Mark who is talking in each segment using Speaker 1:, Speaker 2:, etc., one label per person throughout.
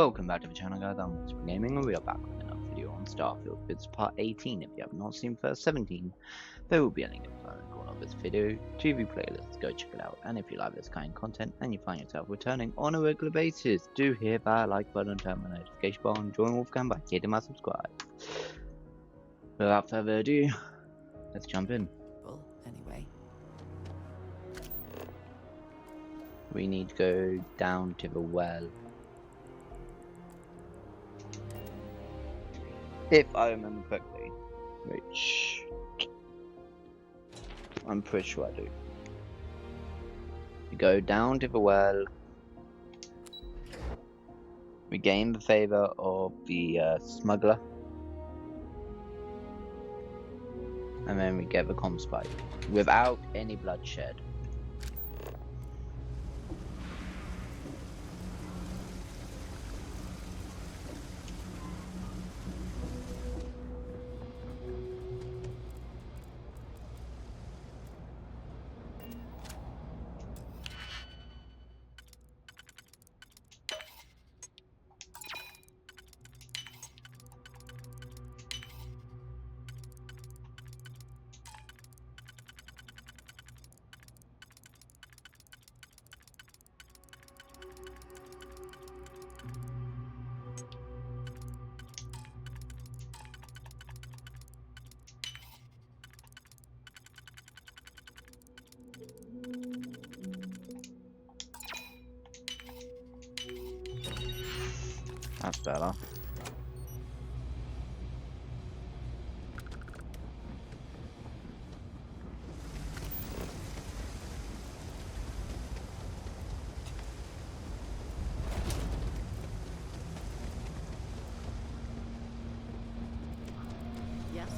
Speaker 1: Welcome back to the channel, guys. I'm WolfsbaneGaming and we are back with another video on Starfield. It's part 18. If you have not seen first 17, there will be a link in the corner of this video to the playlist. Go check it out. And if you like this kind of content and you find yourself returning on a regular basis, do hit that like button, turn the notification bar, and join Wolfgang by hitting my subscribe. Without further ado, let's jump in.
Speaker 2: Well, anyway.
Speaker 1: We need to go down to the well. If I remember correctly, which I'm pretty sure I do. We go down to the well, we gain the favor of the smuggler, and then we get the comm spike without any bloodshed. That's better.
Speaker 2: Yes.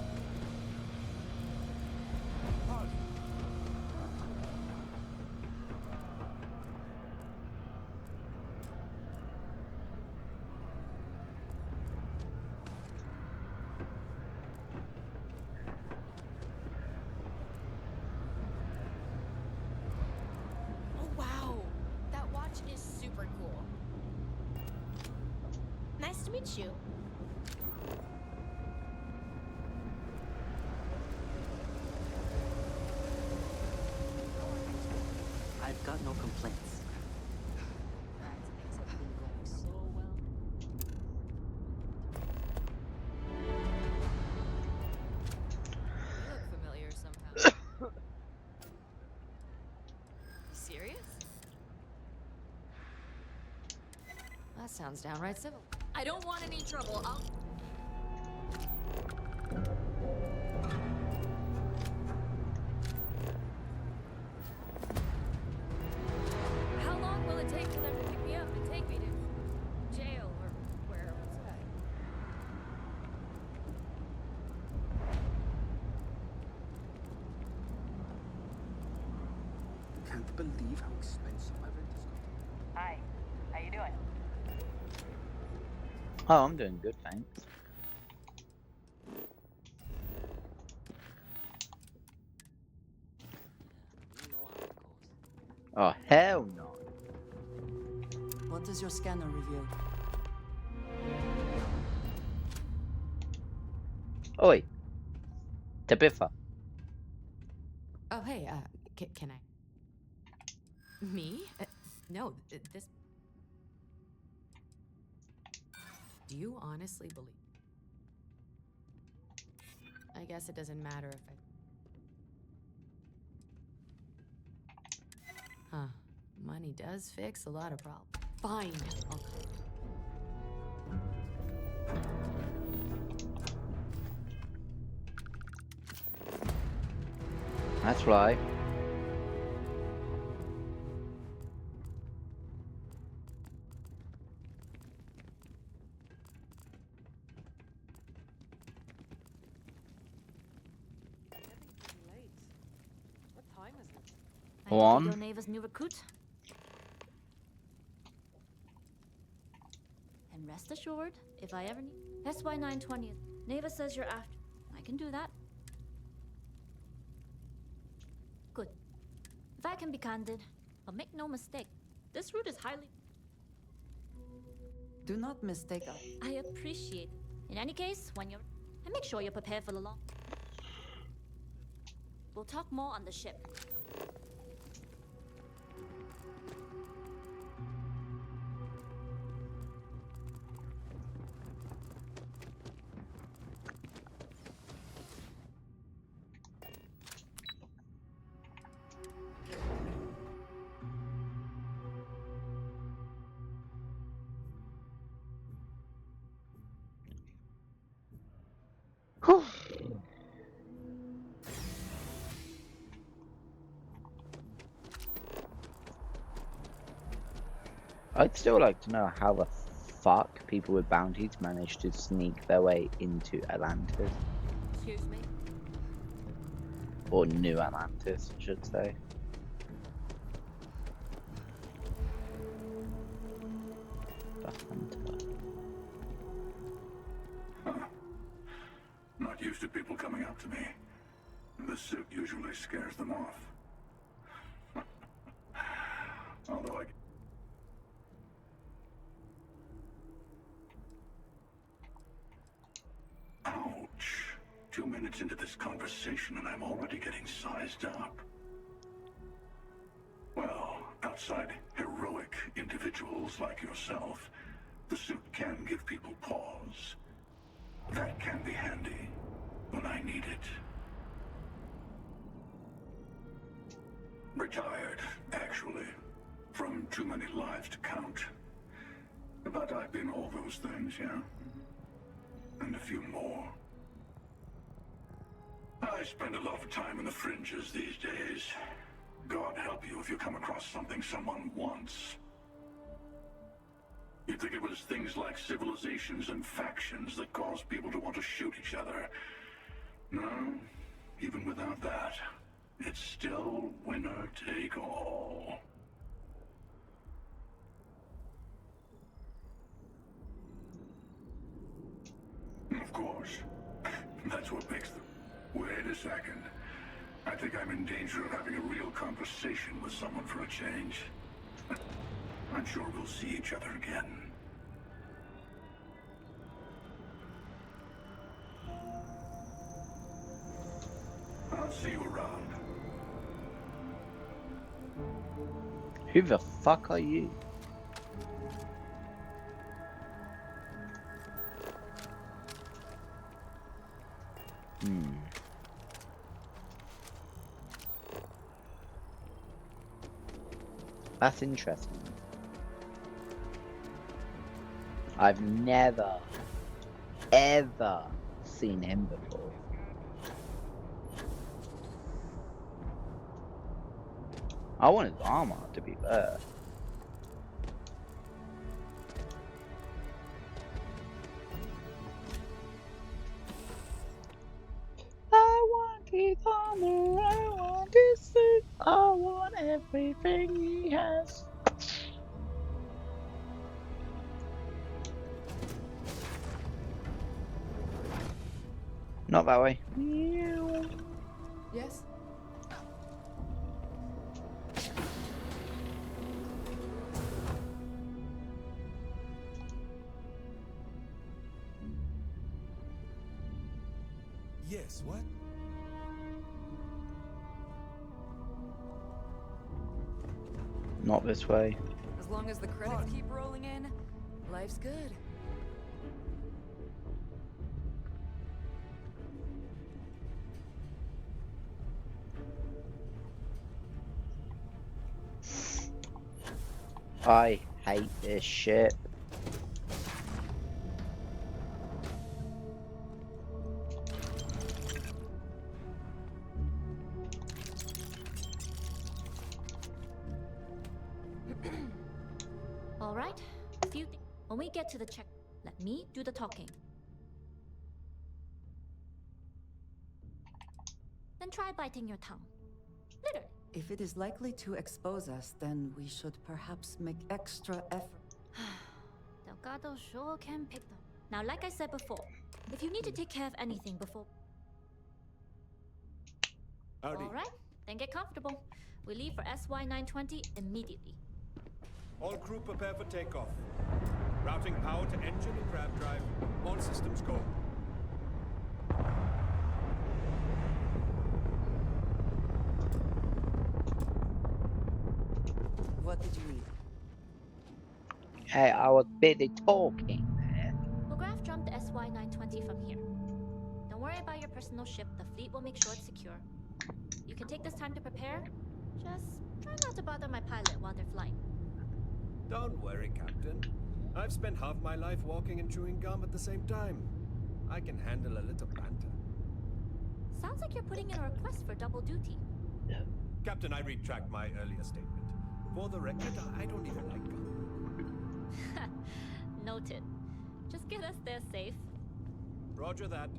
Speaker 3: Oh wow, that watch is super cool. Nice to meet you.
Speaker 2: I've got no complaints.
Speaker 3: Things have been going so well. You look familiar somehow. Serious?
Speaker 4: That sounds downright civil.
Speaker 3: I don't want any trouble. How long will it take for them to pick me up and take me to jail or wherever it's at?
Speaker 5: Can't believe how expensive my rent has got.
Speaker 6: Hi, how you doing?
Speaker 1: Oh, I'm doing good, thanks.
Speaker 2: You know how it goes.
Speaker 1: Oh, hell no.
Speaker 2: What does your scanner reveal?
Speaker 1: Oi. Tabitha.
Speaker 4: Oh, hey, can I? Me? No, this. Do you honestly believe? I guess it doesn't matter if I. Huh. Money does fix a lot of problems. Fine. I'll come.
Speaker 1: That's right.
Speaker 6: What time is it?
Speaker 1: Go on.
Speaker 3: Your neighbor's new recruit. And rest assured, if I ever need SY 920, Neva says you're after. I can do that. Good. If I can be candid, but make no mistake, this route is highly.
Speaker 2: Do not mistake us.
Speaker 3: I appreciate it. In any case, when you're... And make sure you're prepared for the long... We'll talk more on the ship.
Speaker 1: I'd still like to know how the fuck people with bounties managed to sneak their way into Atlantis.
Speaker 3: Excuse me?
Speaker 1: Or New Atlantis, I should say. The Hunter.
Speaker 7: Not used to people coming up to me. The suit usually scares them off. Although I... Ouch. 2 minutes into this conversation and I'm already getting sized up. Well, outside heroic individuals like yourself, the suit can give people pause. That can be handy when I need it. Retired, actually, from too many lives to count. But I've been all those things, yeah? And a few more. I spend a lot of time in the fringes these days. God help you if you come across something someone wants. You'd think it was things like civilizations and factions that cause people to want to shoot each other. No, even without that, it's still winner take all. Of course. That's what makes them... Wait a second. I think I'm in danger of having a real conversation with someone for a change. I'm sure we'll see each other again. I'll see you around.
Speaker 1: Who the fuck are you? That's interesting. I've never, ever seen him before. I want his armor, to be fair. I want his armor, I want his suit, I want everything he has. Not that way.
Speaker 4: Yes?
Speaker 5: Yes, what?
Speaker 1: Not this way.
Speaker 6: As long as the credits keep rolling in, life's good.
Speaker 1: I hate this shit.
Speaker 3: All right, a few things. When we get to the check, let me do the talking. Then try biting your tongue. Literally.
Speaker 2: If it is likely to expose us, then we should perhaps make extra effort.
Speaker 3: Delgado sure can pick them. Now, like I said before, if you need to take care of anything before...
Speaker 5: Howdy.
Speaker 3: All right, then get comfortable. We leave for SY-920 immediately.
Speaker 5: All crew prepare for takeoff.
Speaker 8: Routing power to engine and grab drive. All systems go.
Speaker 2: What did you need?
Speaker 1: Hey, I was busy talking there.
Speaker 3: We'll graph jump the SY-920 from here. Don't worry about your personal ship. The fleet will make sure it's secure. You can take this time to prepare. Just try not to bother my pilot while they're flying.
Speaker 8: Don't worry, Captain. I've spent half my life walking and chewing gum at the same time. I can handle a little banter.
Speaker 3: Sounds like you're putting in a request for double duty.
Speaker 8: Captain, I retract my earlier statement. For the record, I don't even like gum.
Speaker 3: Noted. Just get us there safe.
Speaker 8: Roger that.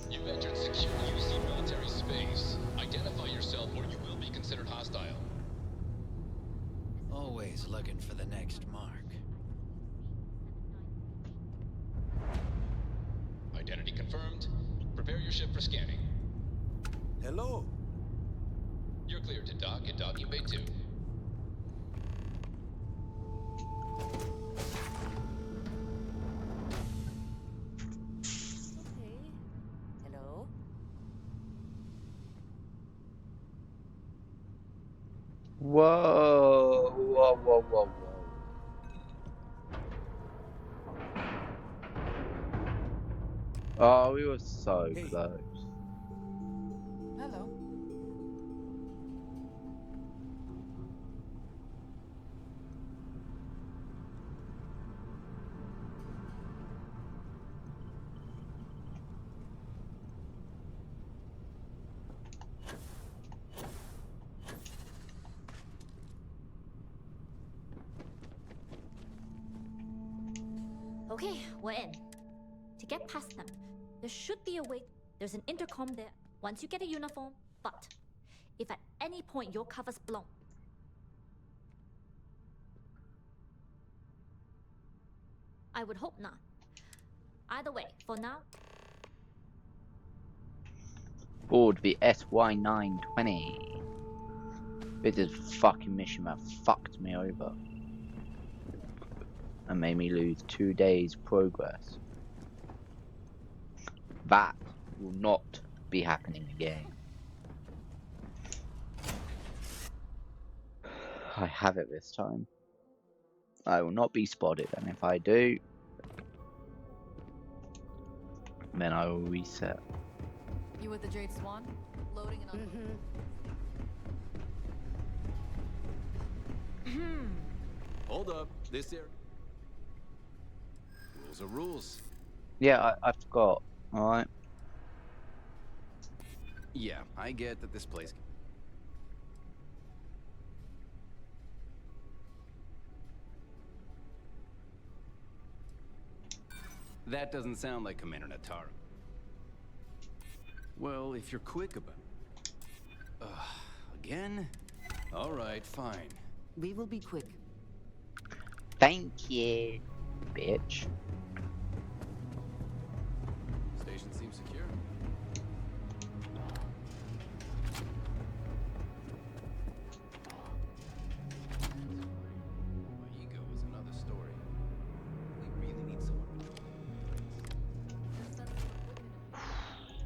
Speaker 9: You've entered secure UC military space. Identify yourself or you will be considered hostile.
Speaker 10: Always looking for the next mark.
Speaker 9: Identity confirmed. Prepare your ship for scanning.
Speaker 8: Hello.
Speaker 9: You're cleared to dock at docking bay 2.
Speaker 6: Okay. Hello?
Speaker 1: Whoa, whoa, whoa, whoa, whoa. Oh, we were so
Speaker 5: Hey.
Speaker 1: close.
Speaker 2: Hello.
Speaker 3: Okay, we're in. To get past them, there should be a way. There's an intercom there. Once you get a uniform, but if at any point your cover's blown, I would hope not. Either way, for now,
Speaker 1: Board the SY-920. This is fucking mission that fucked me over. And made me lose 2 days progress. That will not be happening again. I have it this time. I will not be spotted, and if I do, then I will reset.
Speaker 6: You with the Jade Swan? Loading and unloading.
Speaker 10: Hold up. This area. Rules are rules.
Speaker 1: Yeah, I forgot. Alright.
Speaker 10: Yeah, I get that this place. That doesn't sound like Commander Natara. Well, if you're quick about it. Again? Alright, fine.
Speaker 2: We will be quick.
Speaker 1: Thank you, bitch.
Speaker 10: Station seems secure. My ego is another story. We really need someone.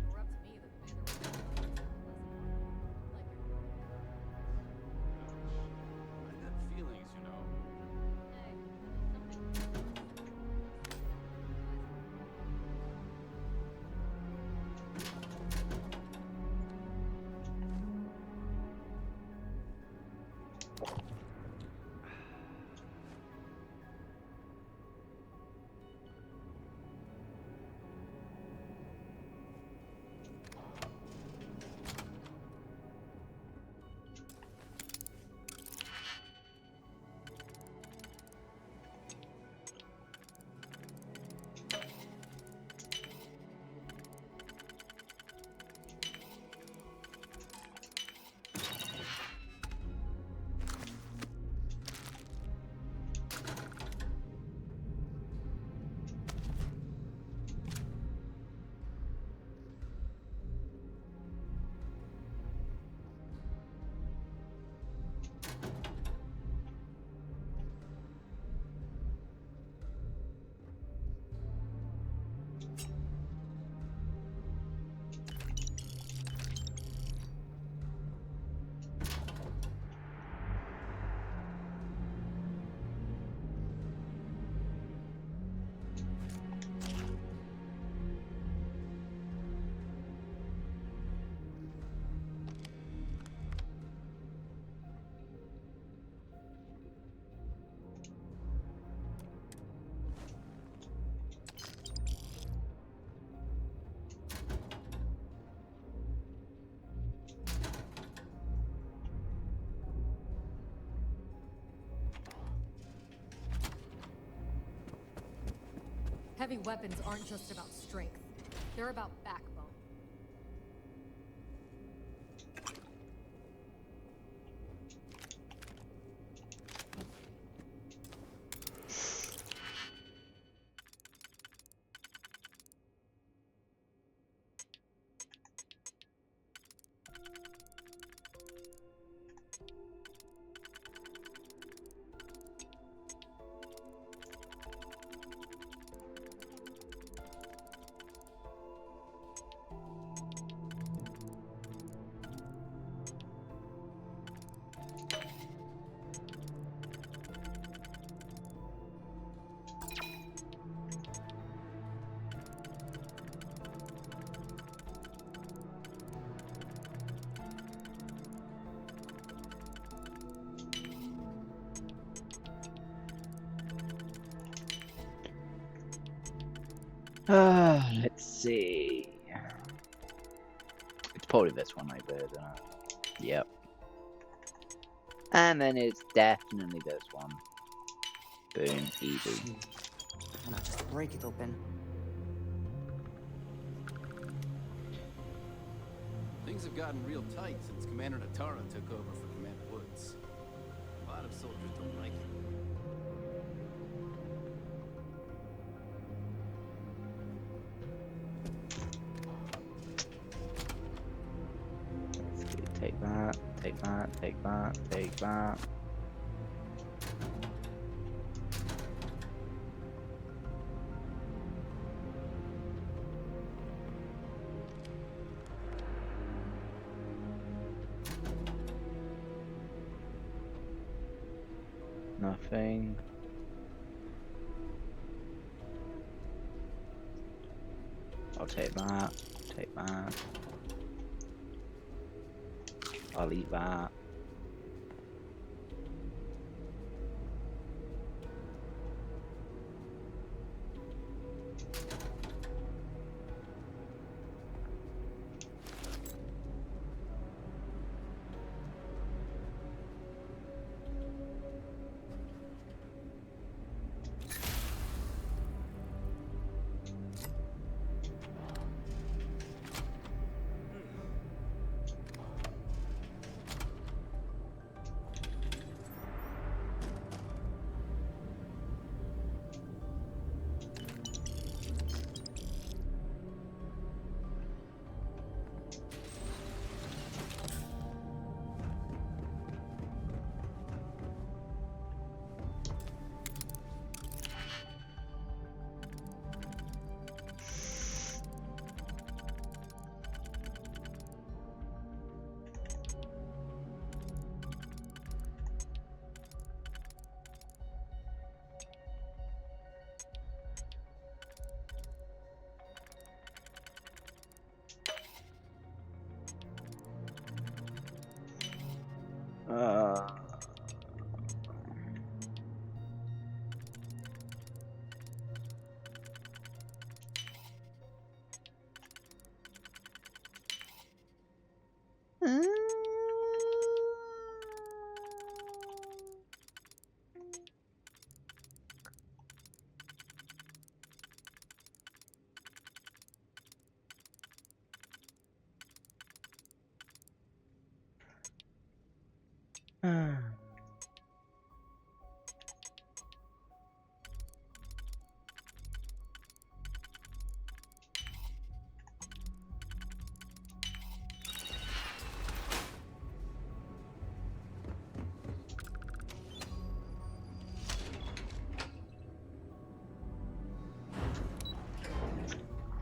Speaker 6: More up to me than
Speaker 10: I got feelings, you know.
Speaker 6: Heavy weapons aren't just about strength. They're about backbone.
Speaker 1: Let's see. It's probably this one right there, isn't it? Yep. And then it's definitely this one. Boom, easy.
Speaker 2: Why not just break it open?
Speaker 10: Things have gotten real tight since Commander Natara took over for Commander Woods. A lot of soldiers don't like him.
Speaker 1: Take that, take that, take that, take that. Nothing. I'll take that, take that. I'll eat that.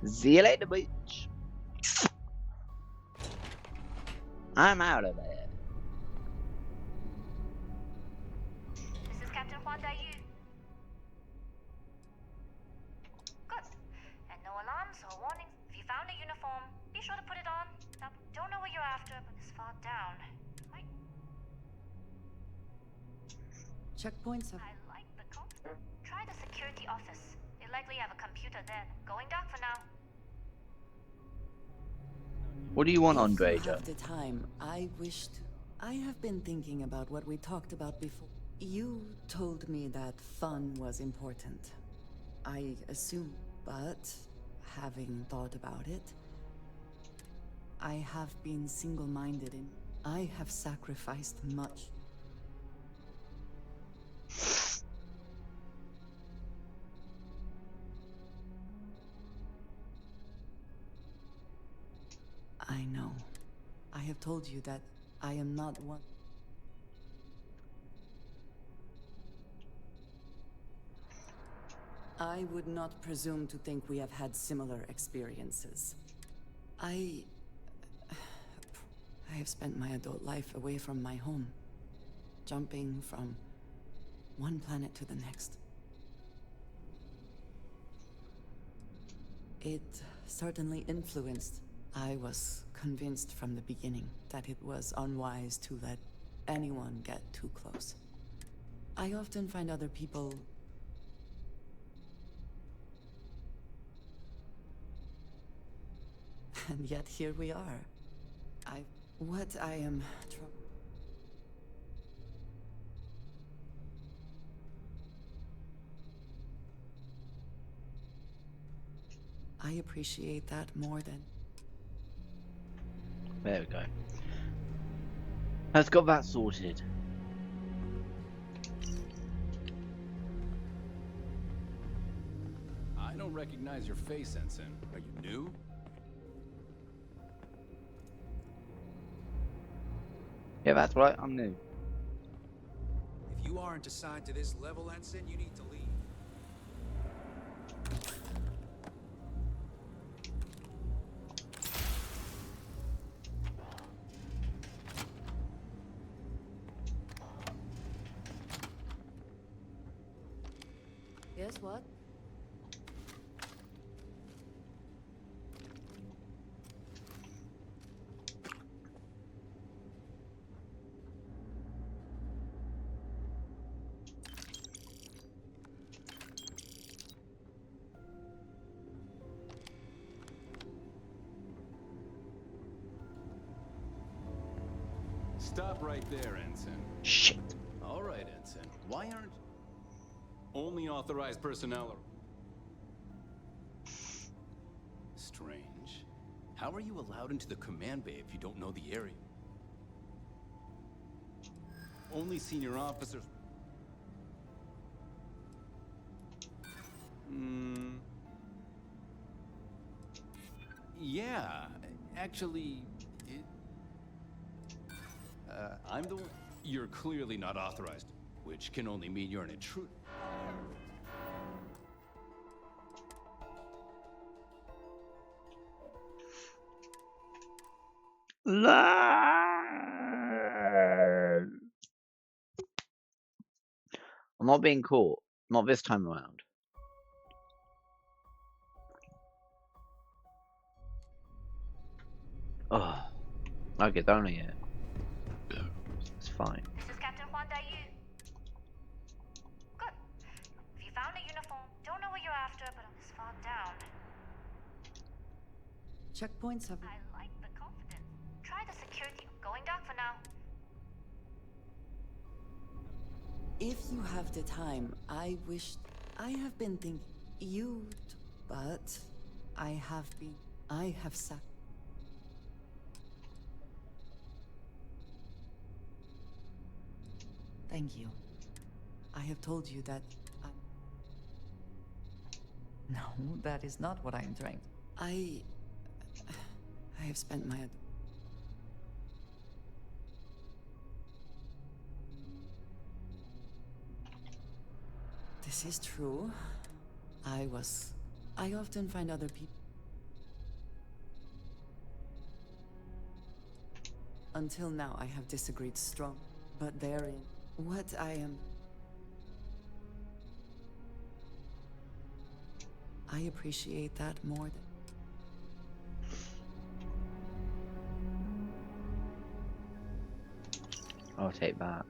Speaker 1: See you later, bitch. I'm out of there.
Speaker 11: This is Captain Huan Daiyu. Good. And no alarms or warnings. If you found a uniform, be sure to put it on. Now, don't know what you're after, but it's far down. Right?
Speaker 2: Checkpoints have...
Speaker 11: I like the concept. Try the security office. They likely have a computer there. Going dark for now.
Speaker 1: What do you want,
Speaker 2: If
Speaker 1: Andre?
Speaker 2: you have the time, I wished... I have been thinking about what we talked about before. You told me that fun was important. I assume But, having thought about it, I have been single-minded and I have sacrificed much. I know. I have told you that I am not one. I would not presume to think we have had similar experiences. I have spent my adult life away from my home, jumping from one planet to the next. It certainly influenced. I was convinced from the beginning that it was unwise to let anyone get too close. I often find other people and yet here we are. What I am I appreciate that more than...
Speaker 1: There we go. Let's got that sorted.
Speaker 10: I don't recognize your face, Ensign. Are you new?
Speaker 1: Yeah, that's right, I'm new.
Speaker 5: If you aren't assigned to this level, Ensign, you need to leave.
Speaker 4: Yes, what?
Speaker 10: Stop right there, Ensign.
Speaker 1: Shit.
Speaker 10: All right, Ensign. Why aren't only authorized personnel are... Strange. How are you allowed into the command bay if you don't know the area? Only senior officers... Yeah, actually... I'm the one... You're clearly not authorized, which can only mean you're an intruder.
Speaker 1: I'm not being caught. Not this time around. Oh. Okay, don't yet. It's fine.
Speaker 11: This is Captain Juan Dayu. Good. If you found a uniform, don't know what you're after, but I'm this far down.
Speaker 2: Checkpoints have...
Speaker 11: I like the confidence. Try the security. Going dark for now.
Speaker 2: If you have the time, I wish... I have been thinking... but... I have sac... Thank you. I have told you that... No, that is not what I am trying... I have spent my... This is true. I often find other people... Until now, I have disagreed strong, but therein, what I am... I appreciate that more than...
Speaker 1: I'll take that.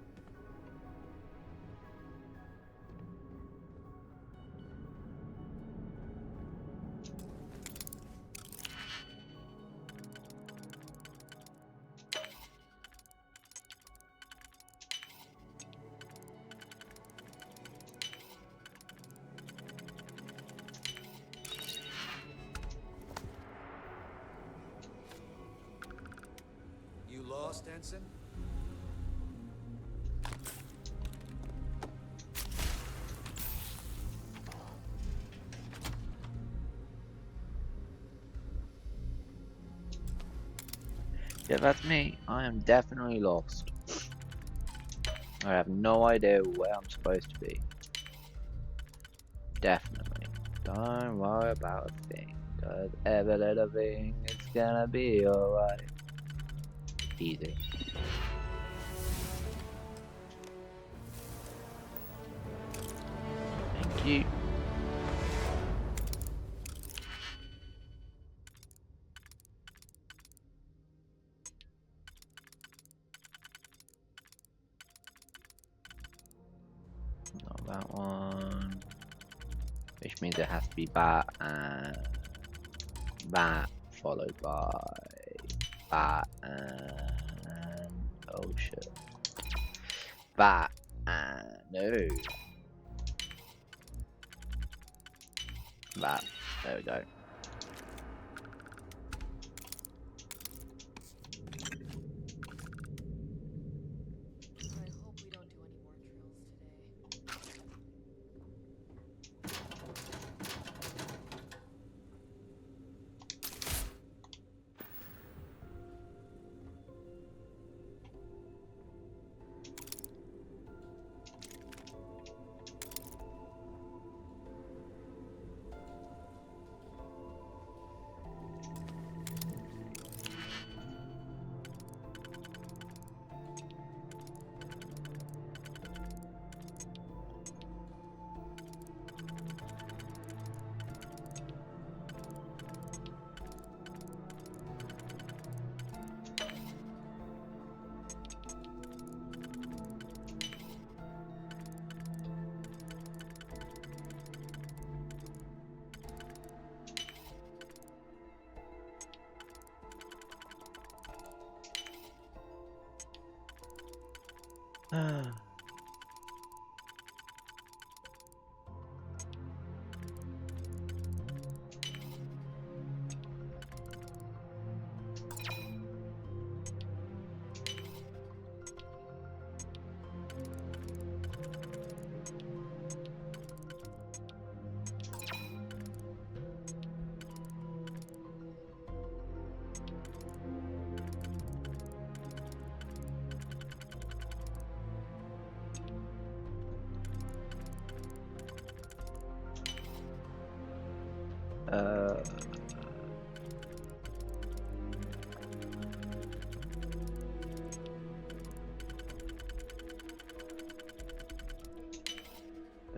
Speaker 5: lost, Ensign?
Speaker 1: Yeah, that's me. I am definitely lost. I have no idea where I'm supposed to be. Definitely. Don't worry about a thing, cause every little thing is gonna be alright. Easy. Thank you. Not that one. Which means it has to be bat and bat followed by bat and oh shit. Bat and no. Bat. There we go.
Speaker 4: I hope we don't do any more drills today.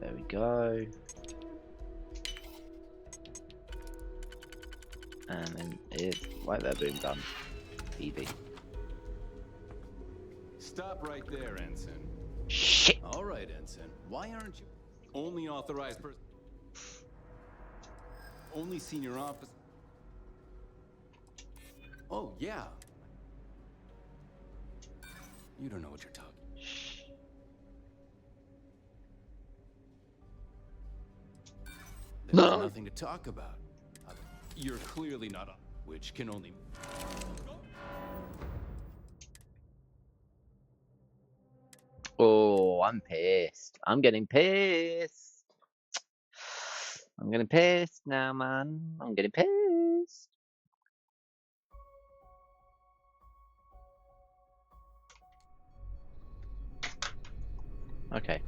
Speaker 4: There we go. And then it's right there, boom, done. Easy.
Speaker 10: Stop right there, Ensign.
Speaker 1: Shit!
Speaker 10: Alright, Ensign. Why aren't you only authorized person? Only senior officer? Oh, yeah. You don't know what you're talking. There's nothing to talk about. You're clearly not up, which can only...
Speaker 1: Oh, I'm pissed. I'm getting pissed. I'm getting pissed now, man. I'm getting pissed. Okay.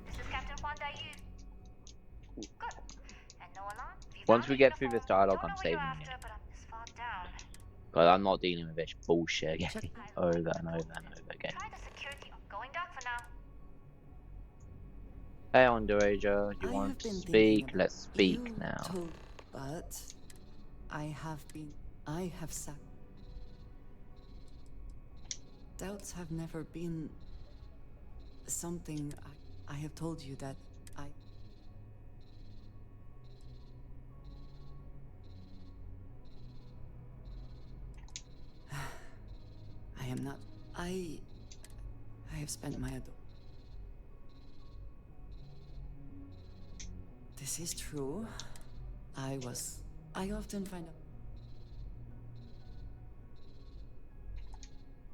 Speaker 11: This is Captain Juan Dayu. Good. And no alarm?
Speaker 1: Once we get through this dialogue, I'm saving it.
Speaker 11: But I'm this far down.
Speaker 1: But I'm not dealing with this bullshit again. Over and over and over again.
Speaker 11: Try the security going dark for now.
Speaker 1: Hey, Underager, you want to speak? Let's speak now.
Speaker 2: But I have sat. Doubts have never been something I have told you that I am not. I have spent my adult. This is true. I often find out.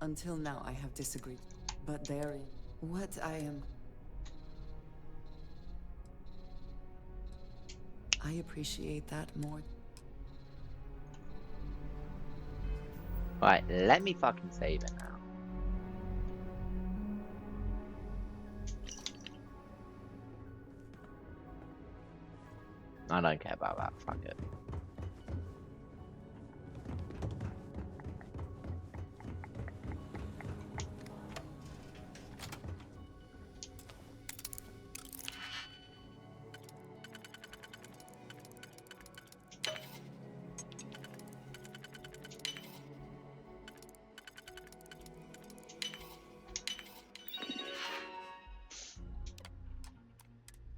Speaker 2: Until now, I have disagreed. But therein, what I am... I appreciate that more.
Speaker 1: Right, let me fucking save it now. I don't care about that, fuck it.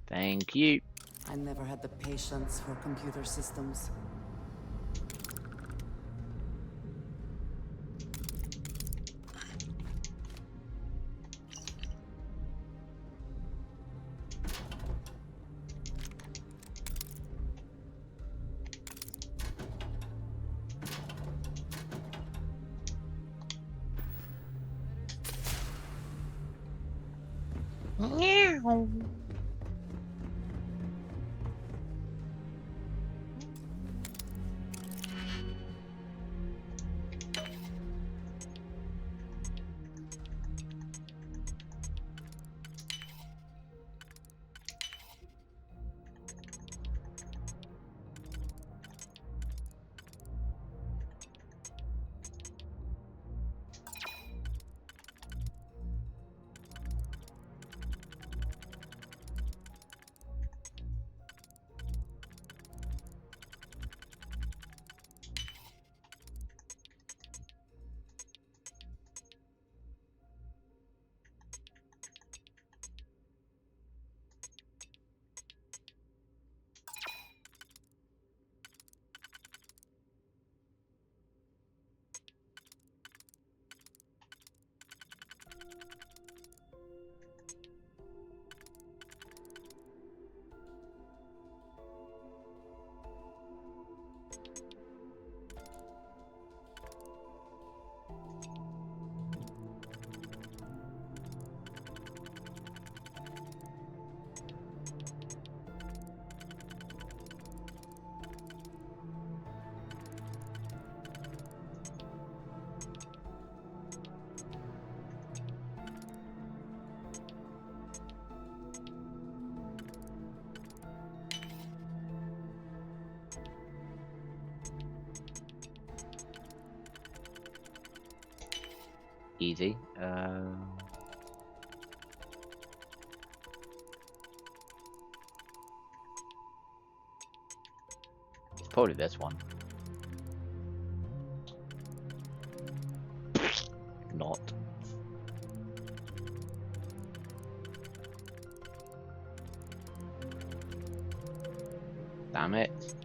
Speaker 1: Thank you.
Speaker 2: I never had the patience for computer systems.
Speaker 1: Easy. It's probably this one. Not. Damn it.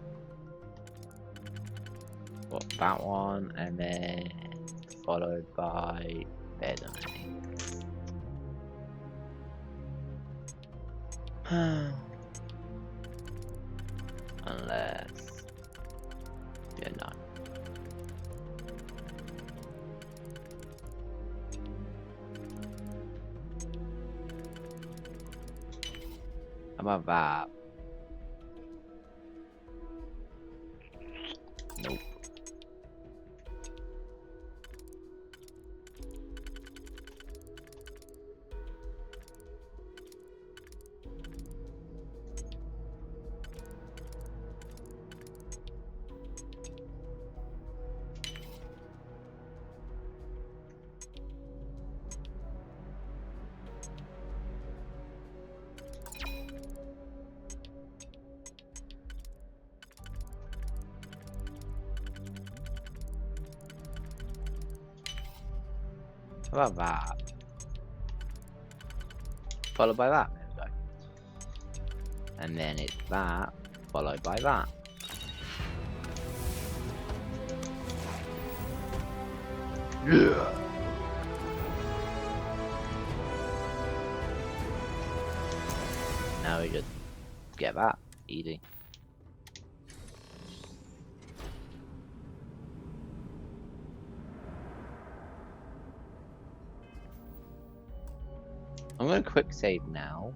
Speaker 1: Got that one, and then followed by bed, I think. Unless... yeah, no. How about that? Nope. How about that? Followed by that, there we go. And then it's that, followed by that. Yeah. Now we just get that, easy. I'm going to quick save now.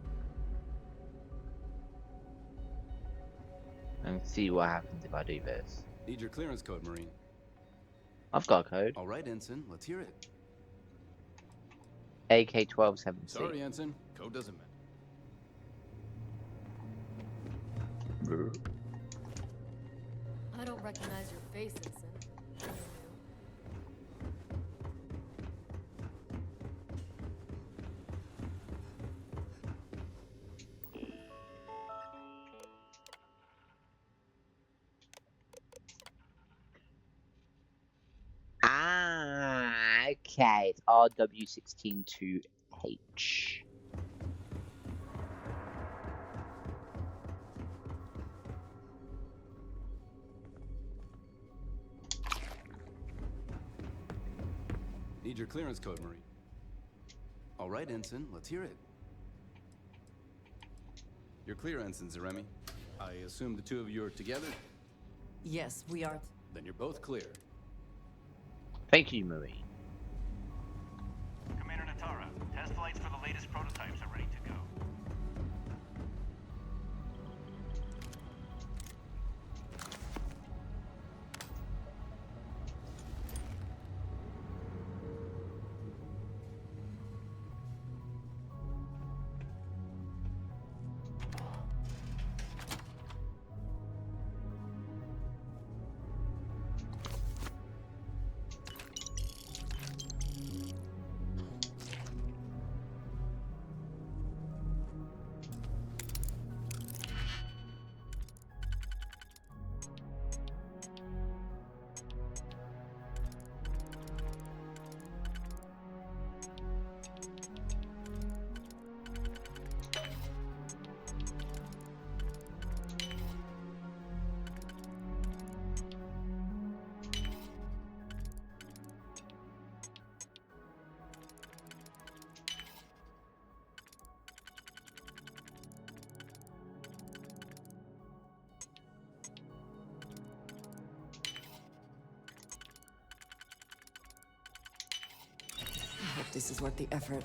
Speaker 1: And see what happens if I do this.
Speaker 10: Need your clearance code, Marine.
Speaker 1: I've got a code.
Speaker 10: All right, Ensign, let's hear it.
Speaker 1: AK-127C.
Speaker 10: Sorry, Ensign. Code doesn't matter.
Speaker 4: I don't recognize your face, Ensign.
Speaker 1: Ah, okay. It's RW162H.
Speaker 10: Need your clearance code, Marine. All right, Ensign, let's hear it. You're clear, Ensign Zaremi. I assume the two of you are together?
Speaker 2: Yes, we are.
Speaker 10: Then you're both clear.
Speaker 1: Thank you, Marie.
Speaker 12: Commander Natara, test flights for the latest prototypes are ready to go.
Speaker 2: I hope this is worth the effort.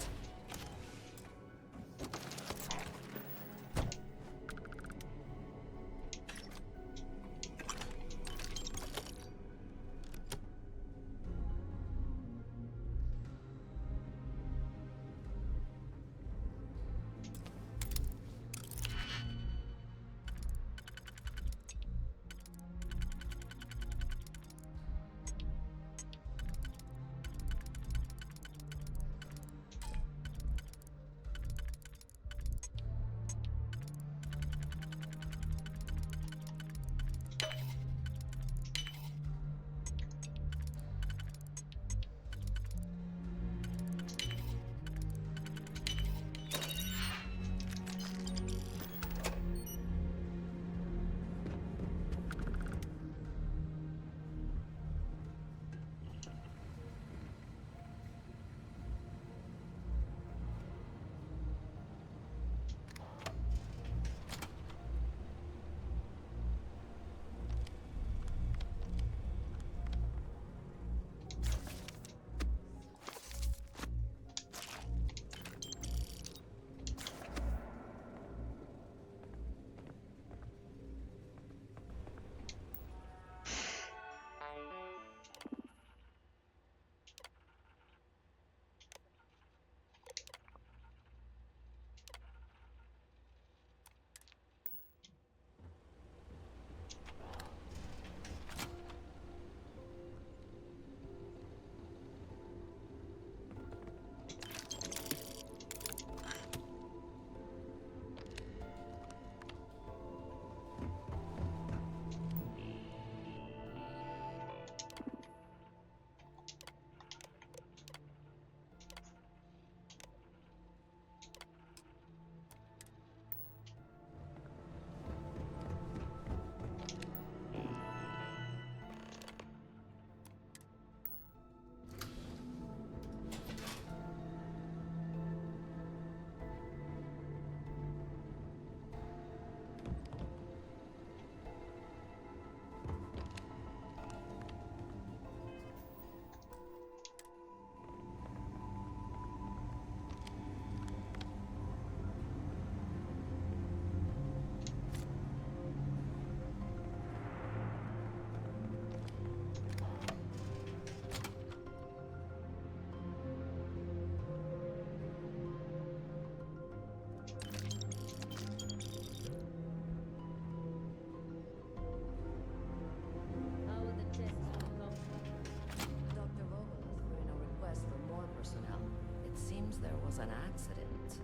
Speaker 4: Seems there was an accident.
Speaker 6: It's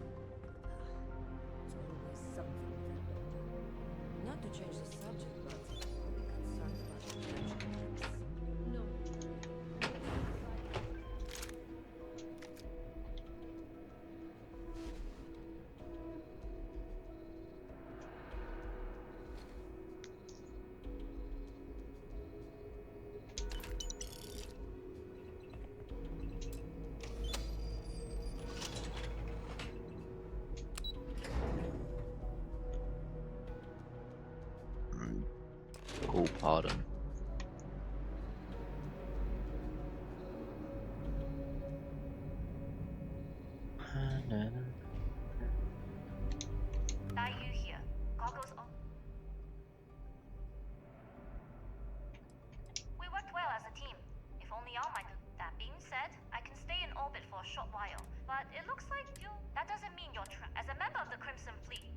Speaker 6: always something.
Speaker 4: Not to change the subject, but are we concerned about relationships?
Speaker 3: No.
Speaker 1: Oh, pardon.
Speaker 11: Are you here? Goggles on. We worked well as a team. If only all might. That being said, I can stay in orbit for a short while. But it looks like you. That doesn't mean you're trapped. As a member of the Crimson Fleet,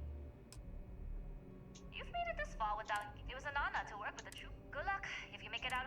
Speaker 11: you've made it this far without. It was an honor to work with the troop. Good luck if you make it out.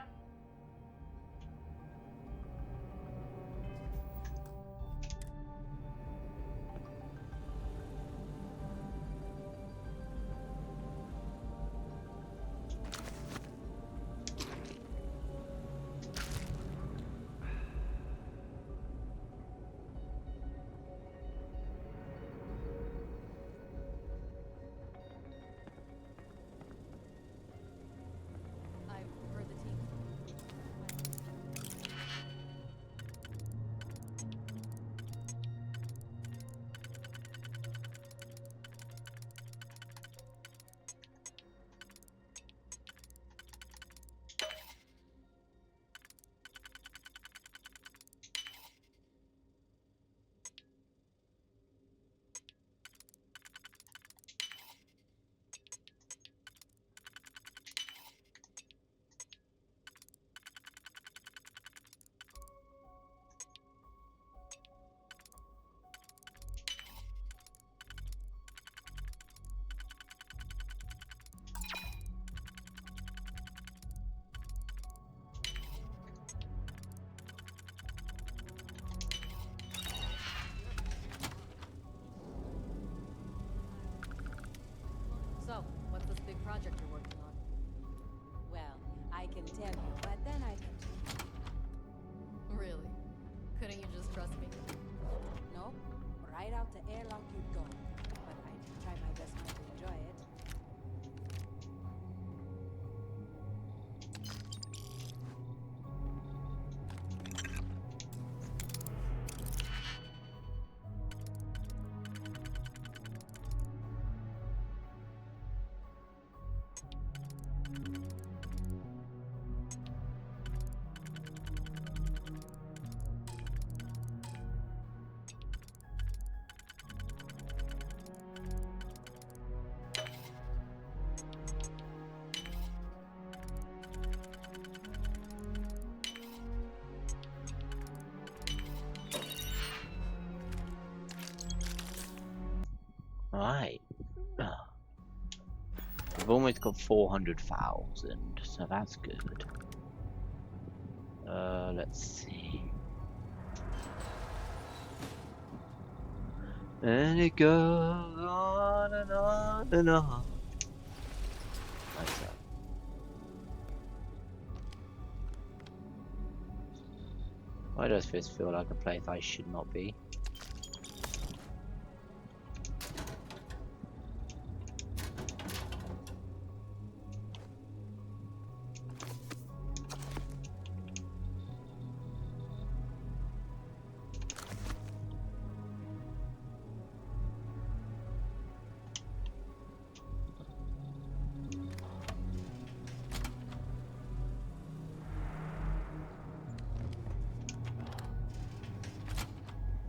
Speaker 6: I've heard the team. So, what's this big project you're working on?
Speaker 13: Well, I can tell you, but then I can.
Speaker 6: Really? Couldn't you just trust me?
Speaker 13: No, right out the airlock you'd go. But I did try my best not to enjoy it.
Speaker 1: Alright. We've almost got 400,000, so that's good. Let's see. And it goes on and on and on. Like that. Why does this feel like a place I should not be?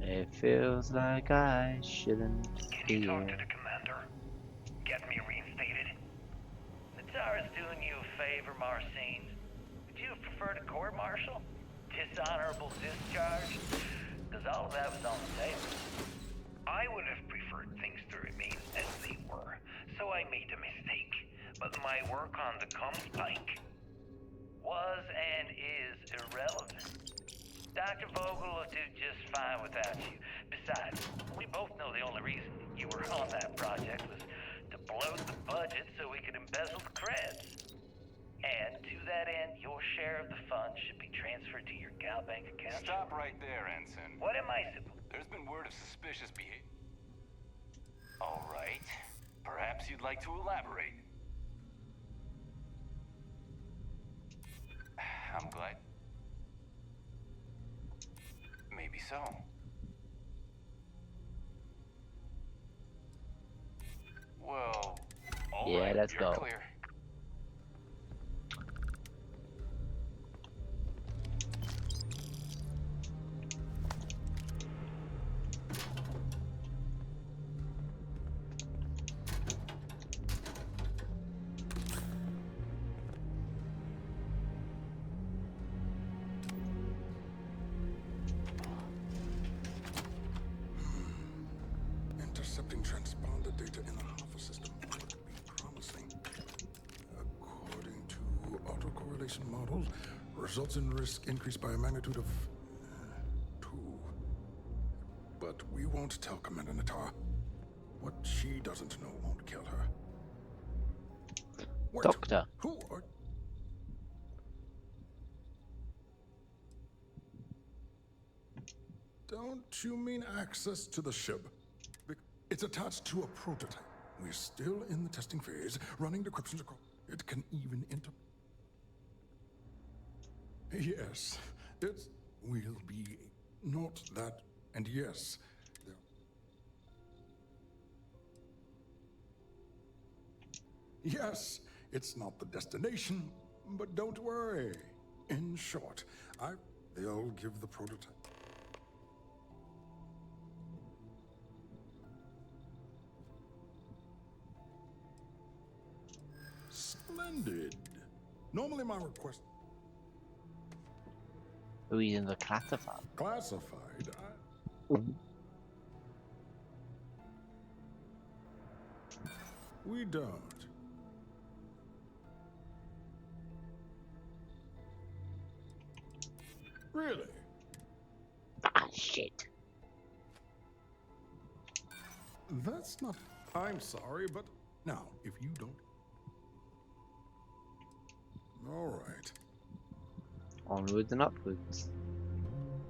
Speaker 1: It feels like I shouldn't be
Speaker 12: Can you talk to
Speaker 1: here.
Speaker 12: the commander? Get me reinstated? The Tsar's doing you a favor, Marcine. Would you have preferred a court-martial? Dishonorable discharge? Because all of that was on the table. I would have preferred things to remain as they were, so I made a mistake. But my work on the comms pike was and is irrelevant. Dr. Vogel will do just fine without you. Besides, we both know the only reason you were on that project was to bloat the budget so we could embezzle the creds. And to that end, your share of the funds should be transferred to your Gal Bank account.
Speaker 14: Stop right there, Ensign.
Speaker 12: What am I supposed?
Speaker 14: There's been word of suspicious behavior. All right. Perhaps you'd like to elaborate. I'm glad. Maybe so. Well, all
Speaker 1: yeah,
Speaker 14: right,
Speaker 1: let's
Speaker 14: you're
Speaker 1: go.
Speaker 14: Clear.
Speaker 7: Intercepting transponder data in the Alpha system would be promising. According to autocorrelation models, results in risk increased by a magnitude of 2. But we won't tell Commander Natar. What she doesn't know won't kill her. Wait,
Speaker 1: Doctor.
Speaker 7: Who are... Don't you mean access to the ship? It's attached to a prototype. We're still in the testing phase, running decryptions across. It can even enter. Yes, it will be not that, and yes, there. Yes, it's not the destination, but don't worry. In short, they'll give the prototype. Splendid. Normally my request...
Speaker 1: Who is in the classified?
Speaker 7: Classified? We don't. Really?
Speaker 1: Ah, shit.
Speaker 7: That's not... I'm sorry, but... Now, if you don't... All right.
Speaker 1: Onwards and upwards.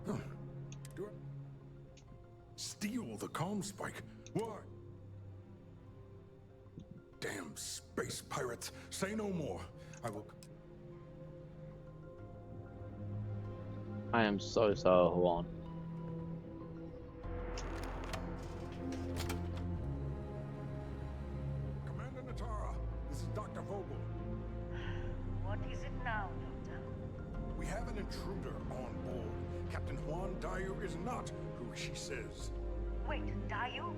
Speaker 7: Huh. Do it. Steal the comm spike? Why? Damn space pirates. Say no more. I will...
Speaker 1: I am so Juan.
Speaker 7: Commander Natara, this is Dr. Vogel.
Speaker 11: What is it now, Doctor?
Speaker 7: We have an intruder on board. Captain Juan Dayu is not who she says.
Speaker 11: Wait, Dayu?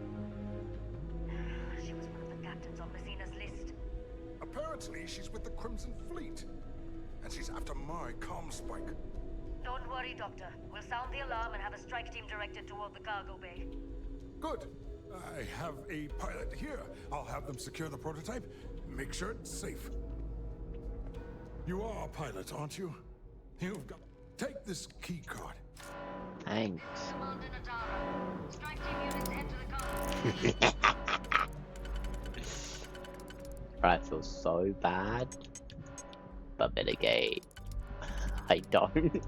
Speaker 11: She was one of the captains on Messina's list.
Speaker 7: Apparently, she's with the Crimson Fleet. And she's after my comm spike.
Speaker 11: Don't worry, Doctor. We'll sound the alarm and have a strike team directed toward the cargo bay.
Speaker 7: Good. I have a pilot here. I'll have them secure the prototype. Make sure it's safe. You are a pilot, aren't you? You've got... Take this key card.
Speaker 1: Thanks.
Speaker 11: Commander Natara. Strike team units enter the cargo.
Speaker 1: I feel so bad. But mitigate. I don't.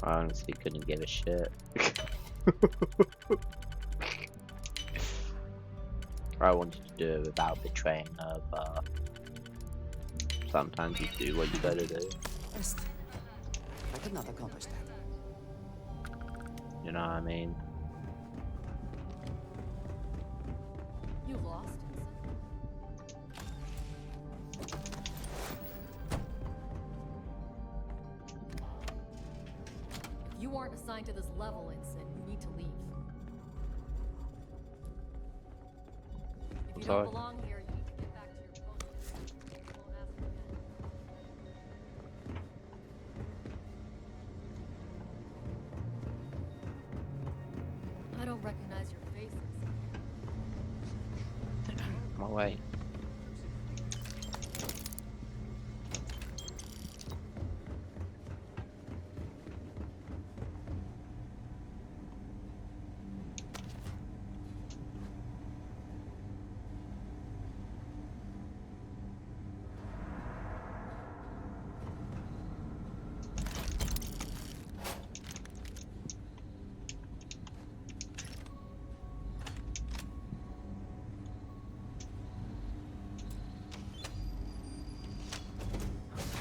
Speaker 1: I honestly couldn't give a shit. I wanted to do it without betraying her, but sometimes you do what you gotta do.
Speaker 2: I could not accomplish that.
Speaker 1: You know what I mean?
Speaker 6: You lost? If you aren't assigned to this level, Ensign, you need to leave. If you
Speaker 1: Sorry.
Speaker 6: don't belong here, you need to get back to your post. Won't ask again. I don't recognize your faces.
Speaker 1: My way.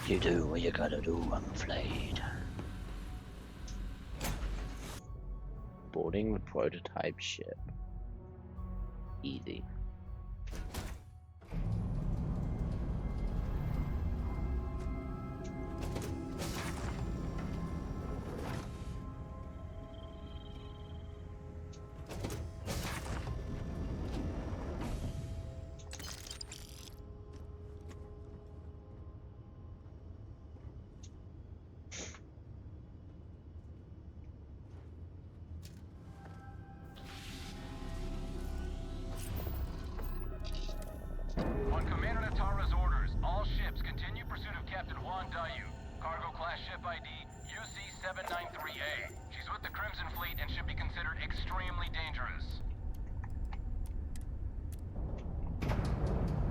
Speaker 1: You do what you gotta do, I'm afraid. Boarding the prototype ship. Easy.
Speaker 14: On Commander Natara's orders, all ships continue pursuit of Captain Juan Dayu. Cargo class ship ID UC-793A. She's with the Crimson Fleet and should be considered extremely dangerous.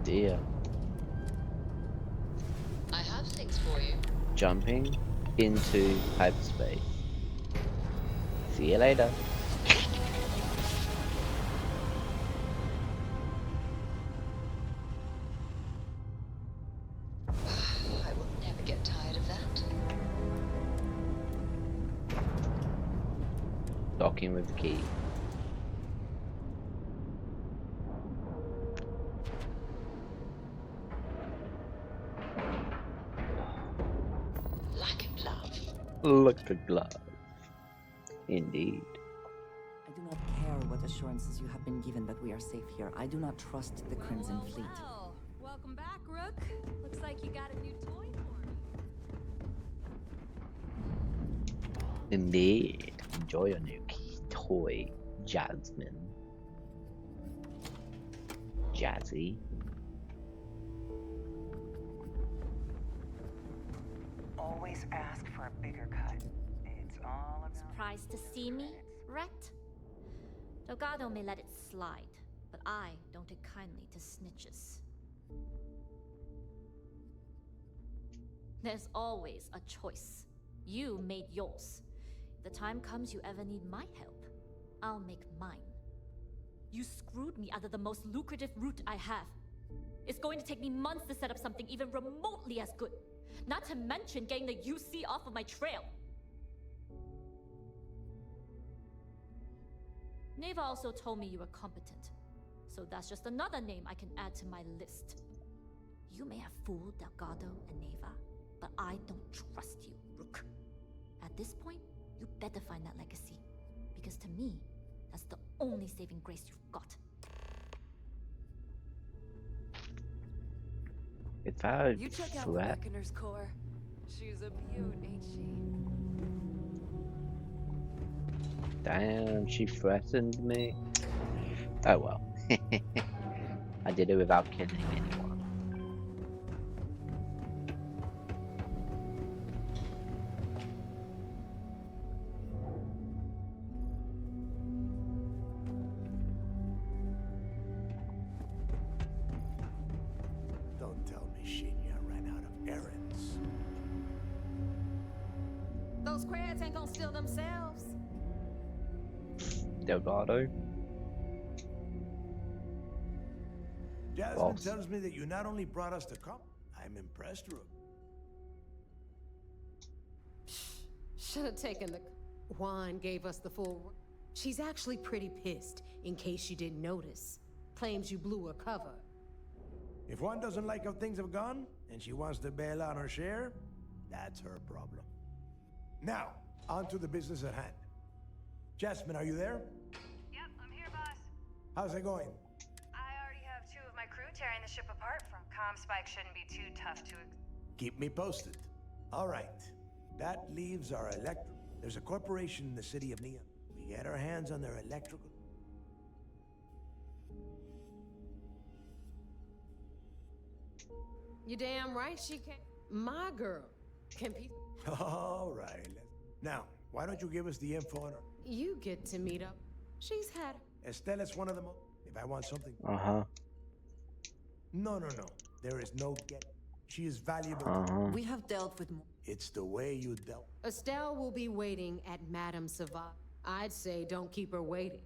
Speaker 1: Dear.
Speaker 15: I have things for you.
Speaker 1: Jumping into hyperspace. See you later.
Speaker 15: I will never get tired of that.
Speaker 1: Docking with the key.
Speaker 15: Like a glove.
Speaker 1: Look a glove. Indeed.
Speaker 2: I do not care what assurances you have been given that we are safe here. I do not trust the Crimson Fleet.
Speaker 6: Well, welcome back, Rook. Looks like you got a new toy for me.
Speaker 1: Indeed. Enjoy your new toy, Jasmine. Jazzy.
Speaker 16: Always ask for a bigger cut. It's all about...
Speaker 3: Surprised to see me, Ret? Delgado may let it slide, but I don't take kindly to snitches. There's always a choice. You made yours. If the time comes you ever need my help, I'll make mine. You screwed me out of the most lucrative route I have. It's going to take me months to set up something even remotely as good. Not to mention getting the UC off of my trail. Neva also told me you were competent, so that's just another name I can add to my list. You may have fooled Delgado and Neva, but I don't trust you, Rook. At this point, you better find that legacy, because to me, that's the only saving grace you've got.
Speaker 1: If I
Speaker 6: You check out the
Speaker 1: threat,
Speaker 6: Reckoner's core. She's a beaut, ain't she?
Speaker 1: damn, she threatened me. Oh well. I did it without killing anyone.
Speaker 17: Don't tell me Shinya ran out of errands.
Speaker 6: Those crabs ain't gonna steal themselves.
Speaker 1: Delgado.
Speaker 17: Jasmine
Speaker 1: Boss.
Speaker 17: tells me that you not only brought us the cup, I'm impressed, Rook.
Speaker 18: Should have taken the... Juan gave us the full... She's actually pretty pissed, in case you didn't notice. Claims you blew her cover.
Speaker 17: If one doesn't like how things have gone, and she wants to bail out her share, that's her problem. Now, on to the business at hand. Jasmine, are you there?
Speaker 11: Yep, I'm here, boss.
Speaker 17: How's it going?
Speaker 11: I already have 2 of my crew tearing the ship apart. From comm spike shouldn't be too tough to...
Speaker 17: Keep me posted. All right. That leaves our electric... There's a corporation in the city of Neon. We get our hands on their electrical...
Speaker 18: You damn right she can. My girl can be...
Speaker 17: All right. Now, why don't you give us the info on her?
Speaker 18: You get to meet up. She's had...
Speaker 17: Estella's one of them. If I want something...
Speaker 1: Uh-huh.
Speaker 17: No. There is no get. She is valuable.
Speaker 1: Uh-huh.
Speaker 2: We have dealt with more.
Speaker 17: It's the way you dealt.
Speaker 18: Estelle will be waiting at Madame Savant. I'd say don't keep her waiting.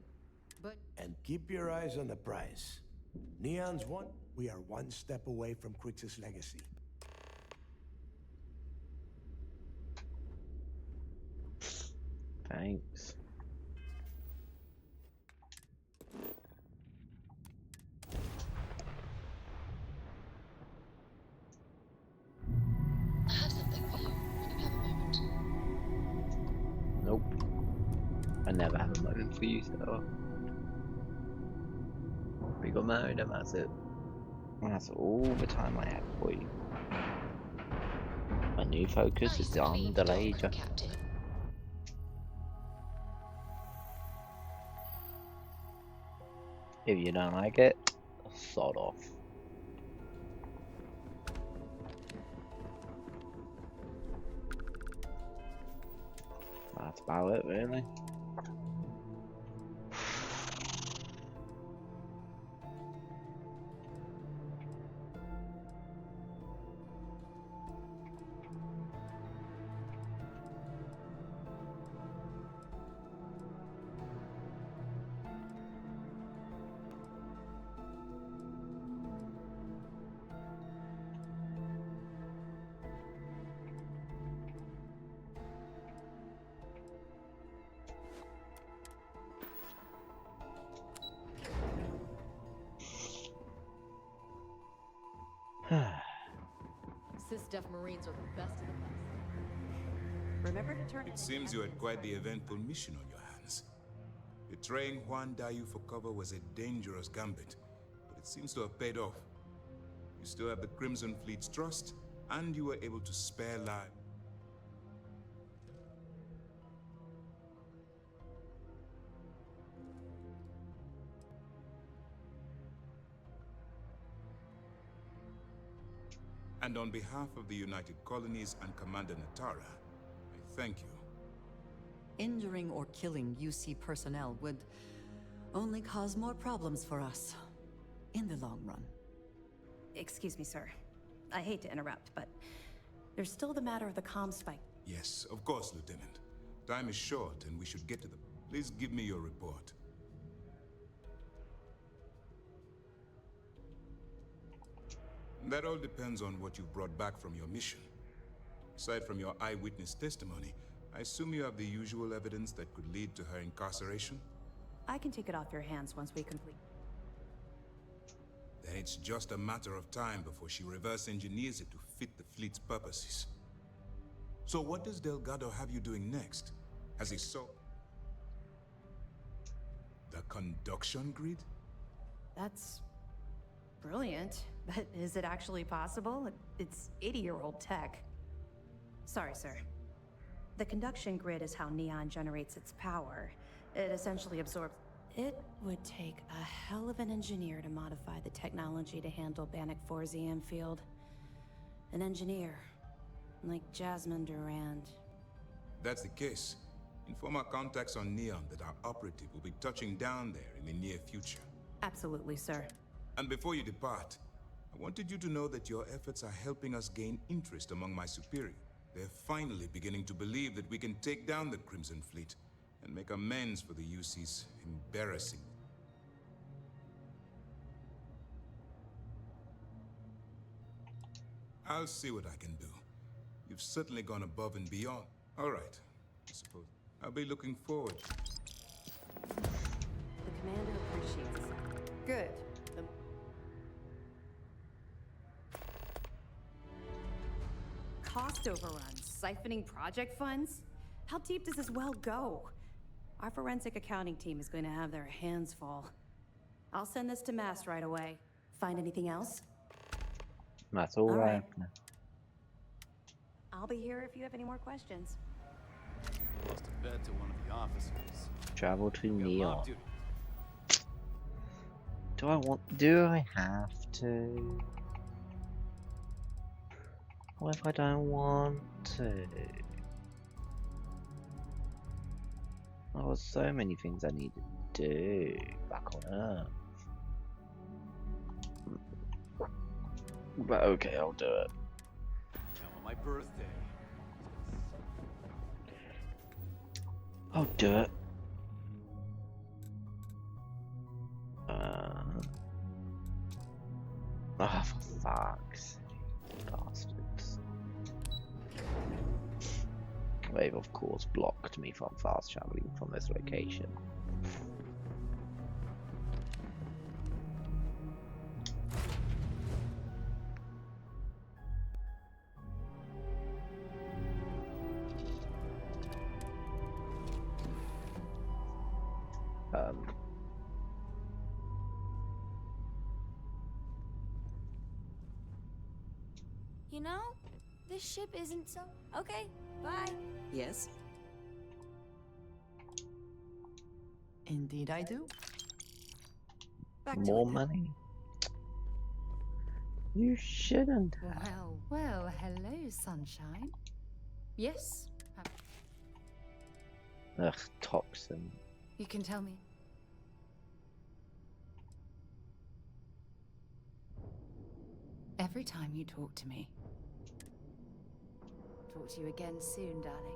Speaker 18: But...
Speaker 17: And keep your eyes on the prize. Neon's one. We are one step away from Crix's legacy.
Speaker 1: Thanks.
Speaker 15: I have something for you when you have a moment.
Speaker 1: Nope. I never have a moment for you, so we got married and that's it. And that's all the time I have for you. A new focus is on the later.
Speaker 15: Captain.
Speaker 1: If you don't like it, sod off. That's about it, really.
Speaker 6: Sys-Def Marines are the best of the best. Remember to turn.
Speaker 19: It seems you had quite the eventful mission on your hands. Betraying Juan Dayu for cover was a dangerous gambit, but it seems to have paid off. You still have the Crimson Fleet's trust, and you were able to spare lives. And on behalf of the United Colonies and Commander Natara, I thank you.
Speaker 2: Injuring or killing UC personnel would only cause more problems for us in the long run.
Speaker 20: Excuse me, sir. I hate to interrupt, but there's still the matter of the comm spike.
Speaker 19: Yes, of course, Lieutenant. Time is short, and we should get to the... Please give me your report. That all depends on what you've brought back from your mission. Aside from your eyewitness testimony, I assume you have the usual evidence that could lead to her incarceration?
Speaker 20: I can take it off your hands once we complete.
Speaker 19: Then it's just a matter of time before she reverse engineers it to fit the fleet's purposes. So what does Delgado have you doing next? Has he the conduction grid?
Speaker 20: That's brilliant, but is it actually possible? It's 80-year-old tech. Sorry, sir. The conduction grid is how Neon generates its power. It essentially absorbs... It would take a hell of an engineer to modify the technology to handle Bannock 4's EM field. An engineer, like Jasmine Durand.
Speaker 19: That's the case. Inform our contacts on Neon that our operative will be touching down there in the near future.
Speaker 20: Absolutely, sir.
Speaker 19: And before you depart, I wanted you to know that your efforts are helping us gain interest among my superiors. They're finally beginning to believe that we can take down the Crimson Fleet and make amends for the UC's embarrassing. I'll see what I can do. You've certainly gone above and beyond. All right, I suppose. I'll be looking forward.
Speaker 20: The commander appreciates it. Good. Cost overruns, siphoning project funds? How deep does this well go? Our forensic accounting team is going to have their hands full. I'll send this to Mass right away. Find anything else?
Speaker 1: That's all right.
Speaker 20: I'll be here if you have any more questions.
Speaker 10: Lost a bet to one of the officers.
Speaker 1: Travel to Neon. Do I have to? What if I don't want to? There were so many things I need to do back on Earth. But okay, I'll do it.
Speaker 10: Now on my birthday.
Speaker 1: I'll do it. Oh, for fuck's sake, bastards. They've of course blocked me from fast traveling from this location.
Speaker 21: You know, this ship isn't so... Okay, bye.
Speaker 2: Yes? Indeed I do.
Speaker 1: More money? You shouldn't have.
Speaker 22: Well, well, hello, sunshine. Yes?
Speaker 1: Ugh, toxin.
Speaker 22: You can tell me. Every time you talk to me. Talk to you again soon, darling.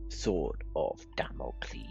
Speaker 1: Sword of Damocles.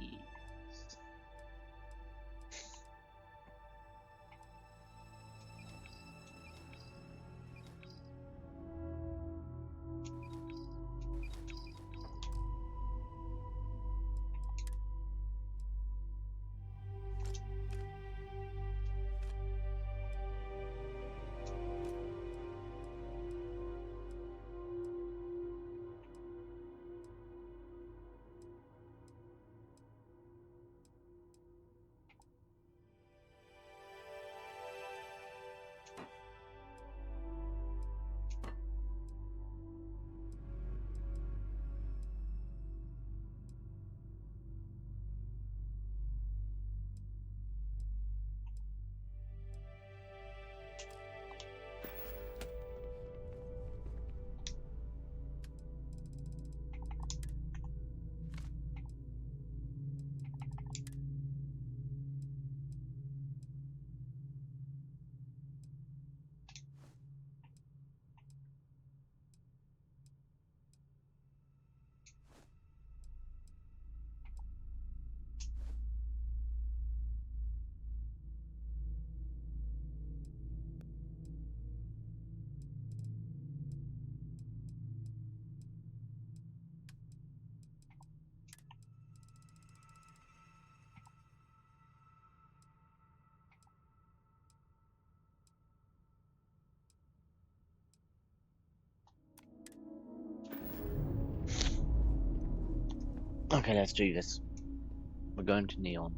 Speaker 1: Okay, let's do this. We're going to Neon.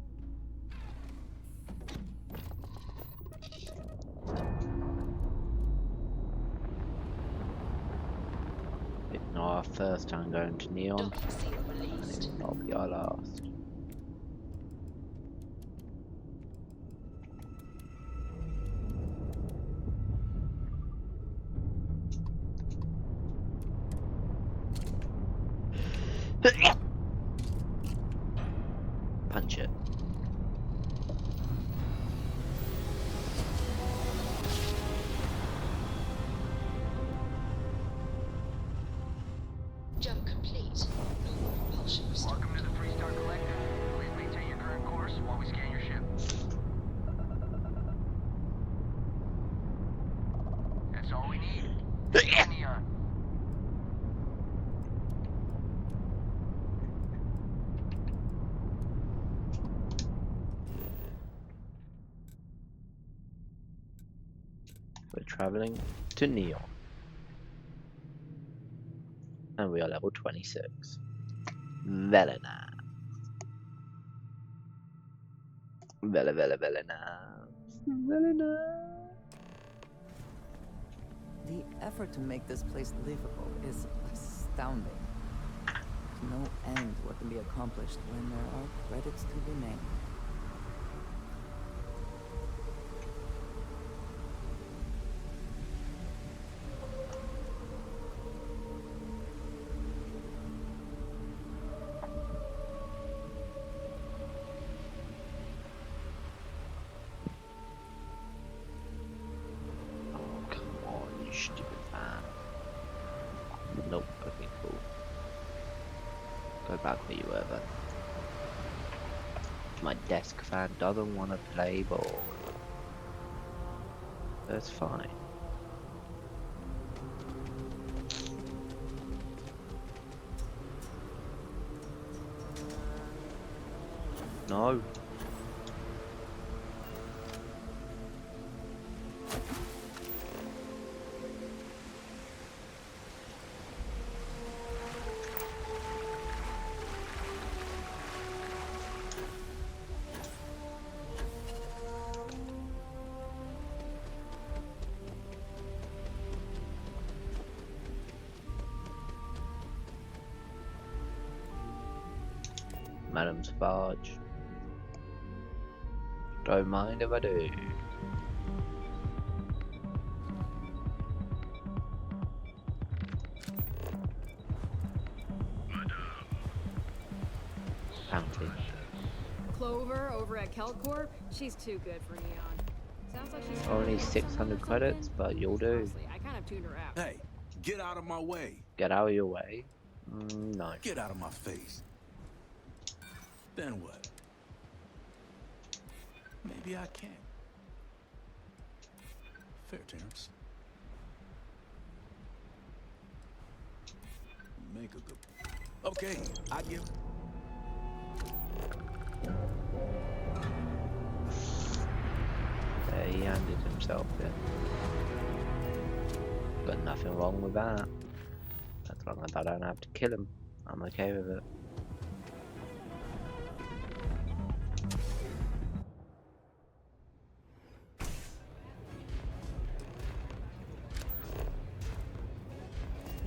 Speaker 1: It's not our first time going to Neon, and it will not be our last. Punch it.
Speaker 15: Jump complete. Normal propulsion restored.
Speaker 12: Welcome to the Freestar Collective. Please maintain your current course while we scan your ship. That's all we need. Neon.
Speaker 1: We're traveling to Neon. And we are level 26. Very nice. Very nice. Very nice.
Speaker 2: The effort to make this place livable is astounding. There's no end to what can be accomplished when there are credits to be named.
Speaker 1: Stupid fan. Nope, okay, cool. Go back where you were then. My desk fan doesn't want to play ball. That's fine. No. Madam Sparge. Don't mind if I do. Bounty.
Speaker 6: Clover over at Kelcorp, she's too good for Neon. Sounds like she's
Speaker 1: Only 600 credits, but you'll do.
Speaker 6: Honestly, I kind of tuned her out.
Speaker 5: Hey, get out of my way.
Speaker 1: Get out of your way? No.
Speaker 5: Get out of my face. Then what? Maybe I can. Fair, Terrence. Make a good... Okay, I give...
Speaker 1: Yeah, he handed himself in. Got nothing wrong with that. As long as I don't have to kill him, I'm okay with it.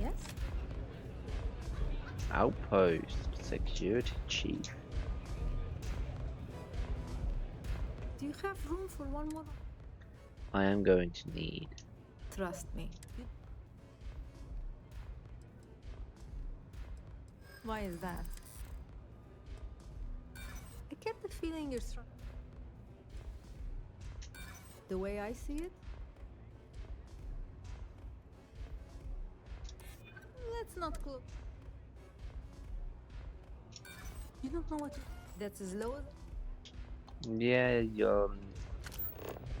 Speaker 13: Yes?
Speaker 1: Outpost Security Chief.
Speaker 13: Do you have room for one more?
Speaker 1: I am going to need.
Speaker 13: Trust me. Why is that? I get the feeling you're strong. The way I see it? Let's not close. You don't know what that's as low as...
Speaker 1: Yeah,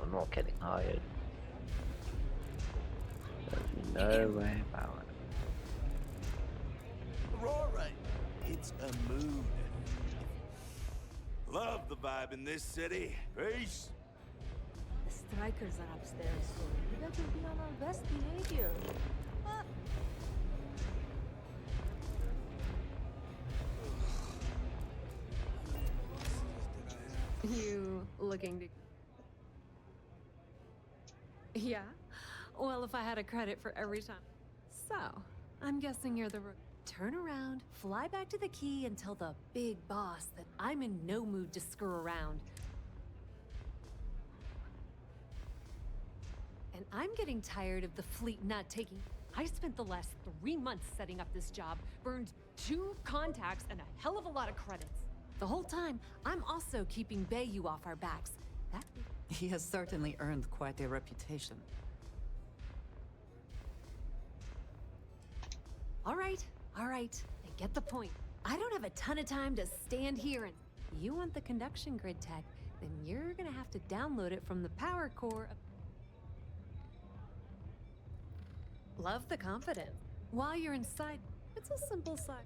Speaker 1: I'm not getting hired. There's no way about it.
Speaker 8: Aurora, it's a mood. Love the vibe in this city. Peace.
Speaker 13: The strikers are upstairs, so we better be on our best behavior.
Speaker 6: You looking to... Yeah? Well, if I had a credit for every time. So, I'm guessing you're the... Turn around, fly back to the key and tell the big boss that I'm in no mood to screw around. And I'm getting tired of the fleet not taking... I spent the last 3 months setting up this job, burned 2 contacts and a hell of a lot of credits. The whole time, I'm also keeping Bayou off our backs. That...
Speaker 2: He has certainly earned quite a reputation.
Speaker 6: All right. I get the point. I don't have a ton of time to stand here and... You want the conduction grid tech, then you're gonna have to download it from the power core of... Love the confidence. While you're inside, it's a simple side.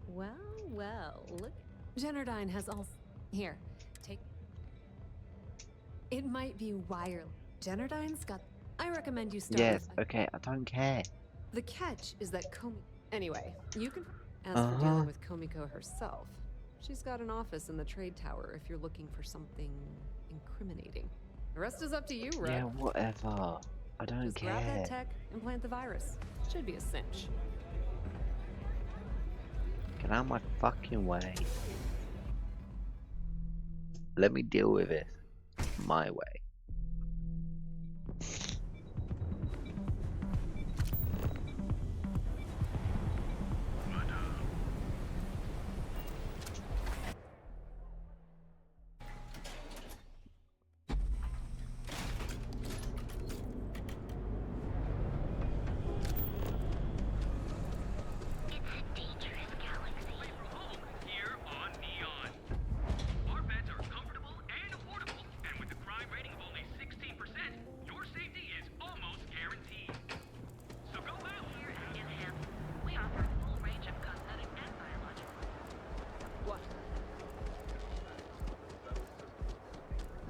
Speaker 6: Well, look. Generdyne has all... Here, take... It might be wireless. Generdyne's got... I recommend you start
Speaker 1: Yes,
Speaker 6: with...
Speaker 1: okay, I don't care.
Speaker 6: The catch is that Anyway, you can... As for dealing with Komiko herself, she's got an office in the trade tower if you're looking for something incriminating. The rest is up to you, Red.
Speaker 1: Yeah, whatever. I don't
Speaker 6: Just
Speaker 1: care.
Speaker 6: grab that tech and plant the virus. Should be a cinch.
Speaker 1: Get out of my fucking way. Let me deal with it my way.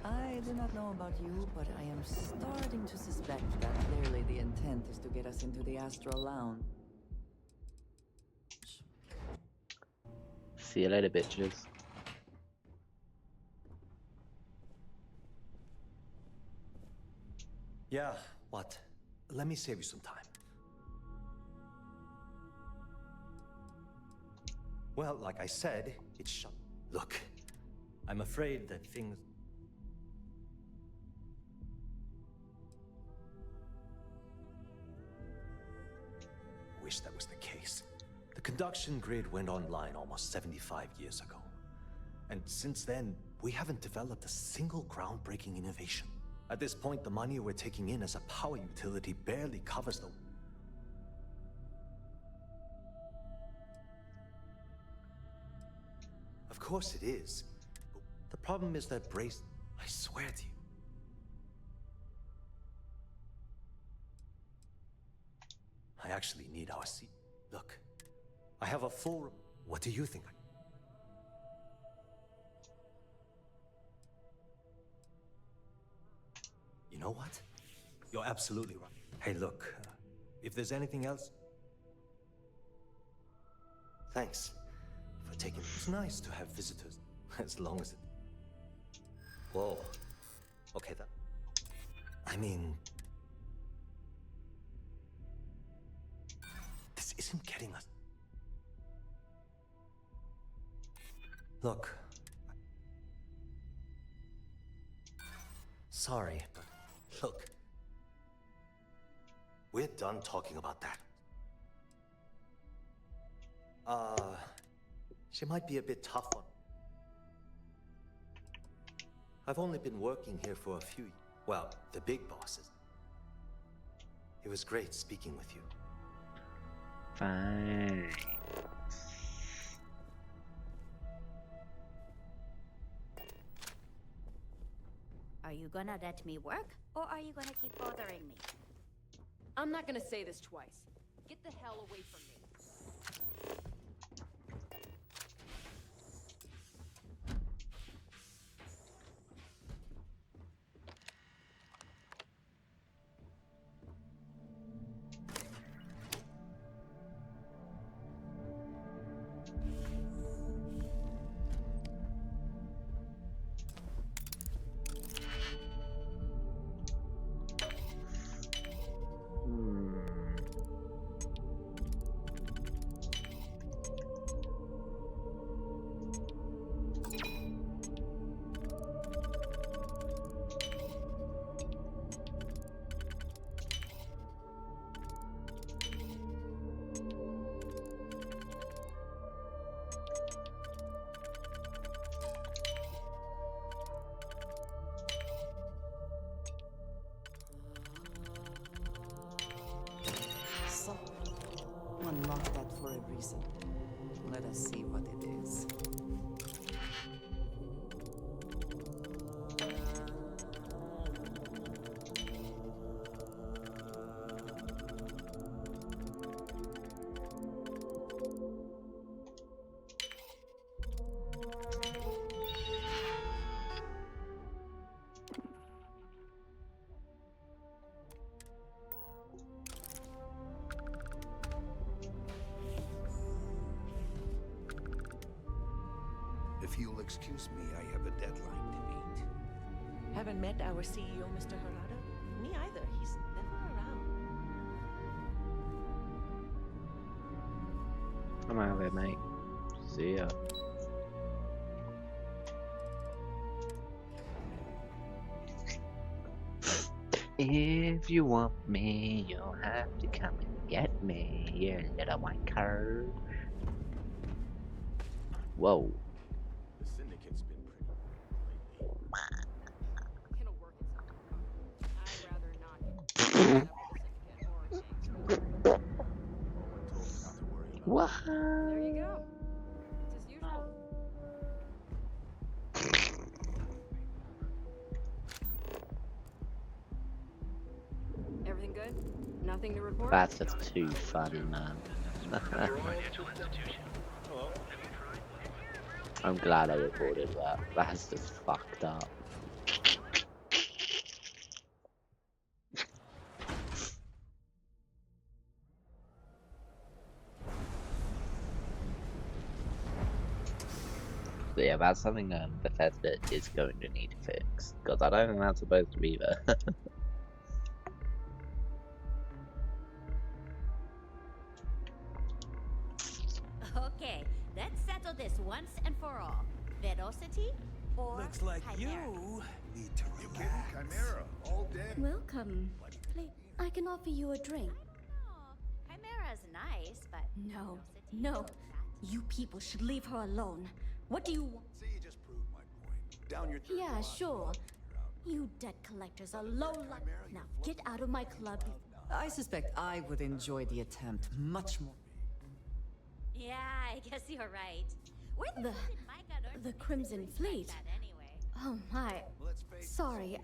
Speaker 2: I do not know about you, but I am starting to suspect that clearly the intent is to get us into the Astral Lounge.
Speaker 1: See you later, bitches.
Speaker 4: Yeah, what? Let me save you some time. Well, like I said, it's shut. Look, I'm afraid that things... Wish that was the case. The conduction grid went online almost 75 years ago. And since then, we haven't developed a single groundbreaking innovation. At this point, the money we're taking in as a power utility barely covers the... Of course it is. But the problem is that Brace... I swear to you. I actually need our seat. Look, I have a full... What do you think? You know what? You're absolutely right. Hey, look, if there's anything else... Thanks for taking... It's nice to have visitors, as long as it... Whoa. Okay, that... I mean... This isn't getting us... Look... Sorry, but look... We're done talking about that. She might be a bit tough on... I've only been working here for a few... Well, the big bosses. It was great speaking with you.
Speaker 1: Fine.
Speaker 11: Are you gonna let me work, or are you gonna keep bothering me?
Speaker 6: I'm not gonna say this twice. Get the hell away from me.
Speaker 2: Unlock that for a reason. Let us see what it is.
Speaker 7: If you'll excuse me, I have a deadline to meet.
Speaker 9: Haven't met our CEO, Mr. Harada? Me either. He's never around.
Speaker 1: I'm out of it, mate. See ya. If you want me, you'll have to come and get me, you little white card. Whoa.
Speaker 23: The syndicate's been pretty lately.
Speaker 6: It'll work itself out. I'd rather not get
Speaker 1: What?
Speaker 6: There you go. It's as usual. Everything good? Nothing to report?
Speaker 1: That's just too funny, man. I'm glad I recorded that. That's just fucked up. But yeah, that's something Bethesda is going to need to fix. Because I don't think that's supposed to be there.
Speaker 11: Okay, let's settle this once and for all. Velocity or
Speaker 23: Looks like
Speaker 11: Chimera?
Speaker 23: you need to relax. Chimera, all dead.
Speaker 24: Welcome. Please, I can offer you a drink.
Speaker 11: Chimera's nice, but
Speaker 24: No, no. You people should leave her alone. What do you want?
Speaker 7: See, you just proved my point. Down your third
Speaker 24: Yeah,
Speaker 7: lot.
Speaker 24: sure. You debt collectors are low life. Now get out of my club.
Speaker 2: I suspect I would enjoy the attempt much more.
Speaker 11: Yeah, I guess you're right. Where the fuck did Micah learn
Speaker 24: The
Speaker 11: to
Speaker 24: Crimson
Speaker 11: like
Speaker 24: Fleet.
Speaker 11: that anyway?
Speaker 24: Oh my. Sorry,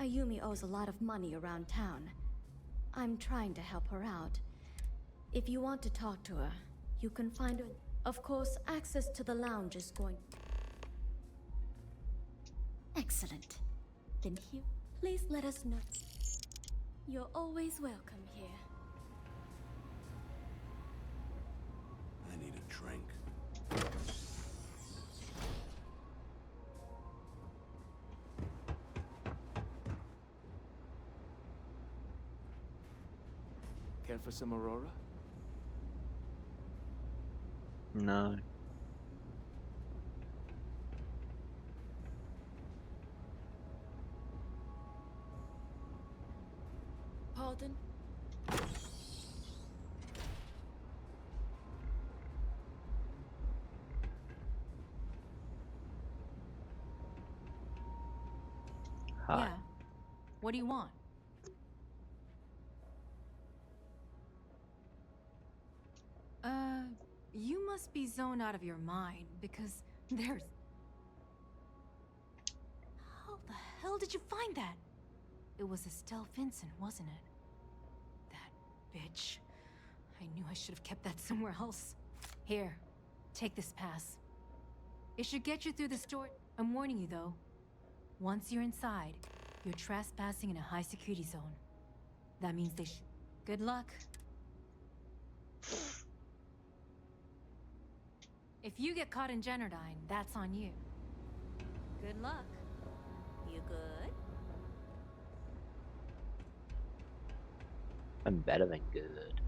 Speaker 24: Ayumi owes a lot of money around town. I'm trying to help her out. If you want to talk to her, you can find her. Of course, access to the lounge is going. Excellent. Then here, please let us know. You're always welcome here.
Speaker 23: I need a drink. Care for some Aurora?
Speaker 1: No.
Speaker 2: Pardon?
Speaker 1: Hi.
Speaker 25: Yeah. What do you want? You must be zoned out of your mind, because there's... How the hell did you find that? It was Estelle Vincent, wasn't it? That bitch. I knew I should have kept that somewhere else. Here, take this pass. It should get you through the store. I'm warning you, though. Once you're inside, you're trespassing in a high-security zone. That means they Good luck. If you get caught in Generdyne, that's on you.
Speaker 11: Good luck. You good?
Speaker 1: I'm better than good.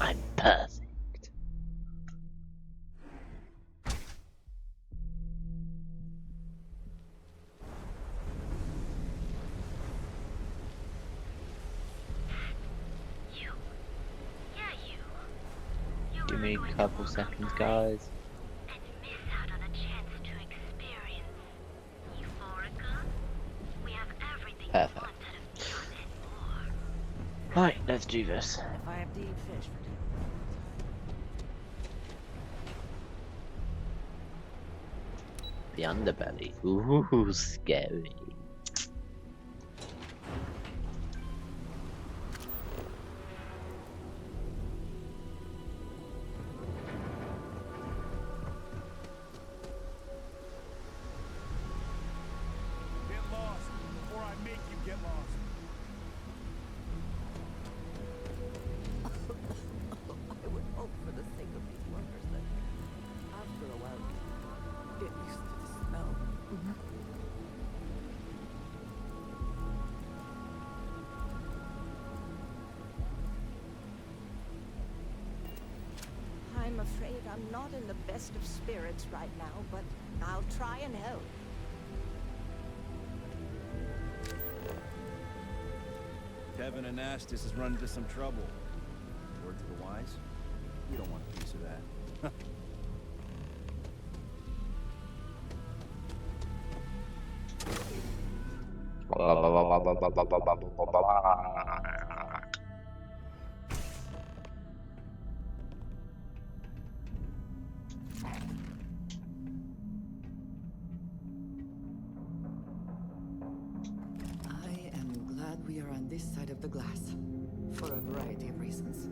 Speaker 1: I'm perfect. Give me a couple seconds, guys. Perfect. Right, let's do this.
Speaker 9: If I have to eat fish for dinner.
Speaker 1: The underbelly. Ooh, scary.
Speaker 23: Get lost before I make you get lost.
Speaker 9: I would hope for the sake of these afraid I'm not in the best of spirits right now, but I'll try and help.
Speaker 3: Kevin Anastas has run into some trouble. Word to the wise? You don't want a piece of that.
Speaker 2: I am glad we are on this side of the glass, for a variety of reasons.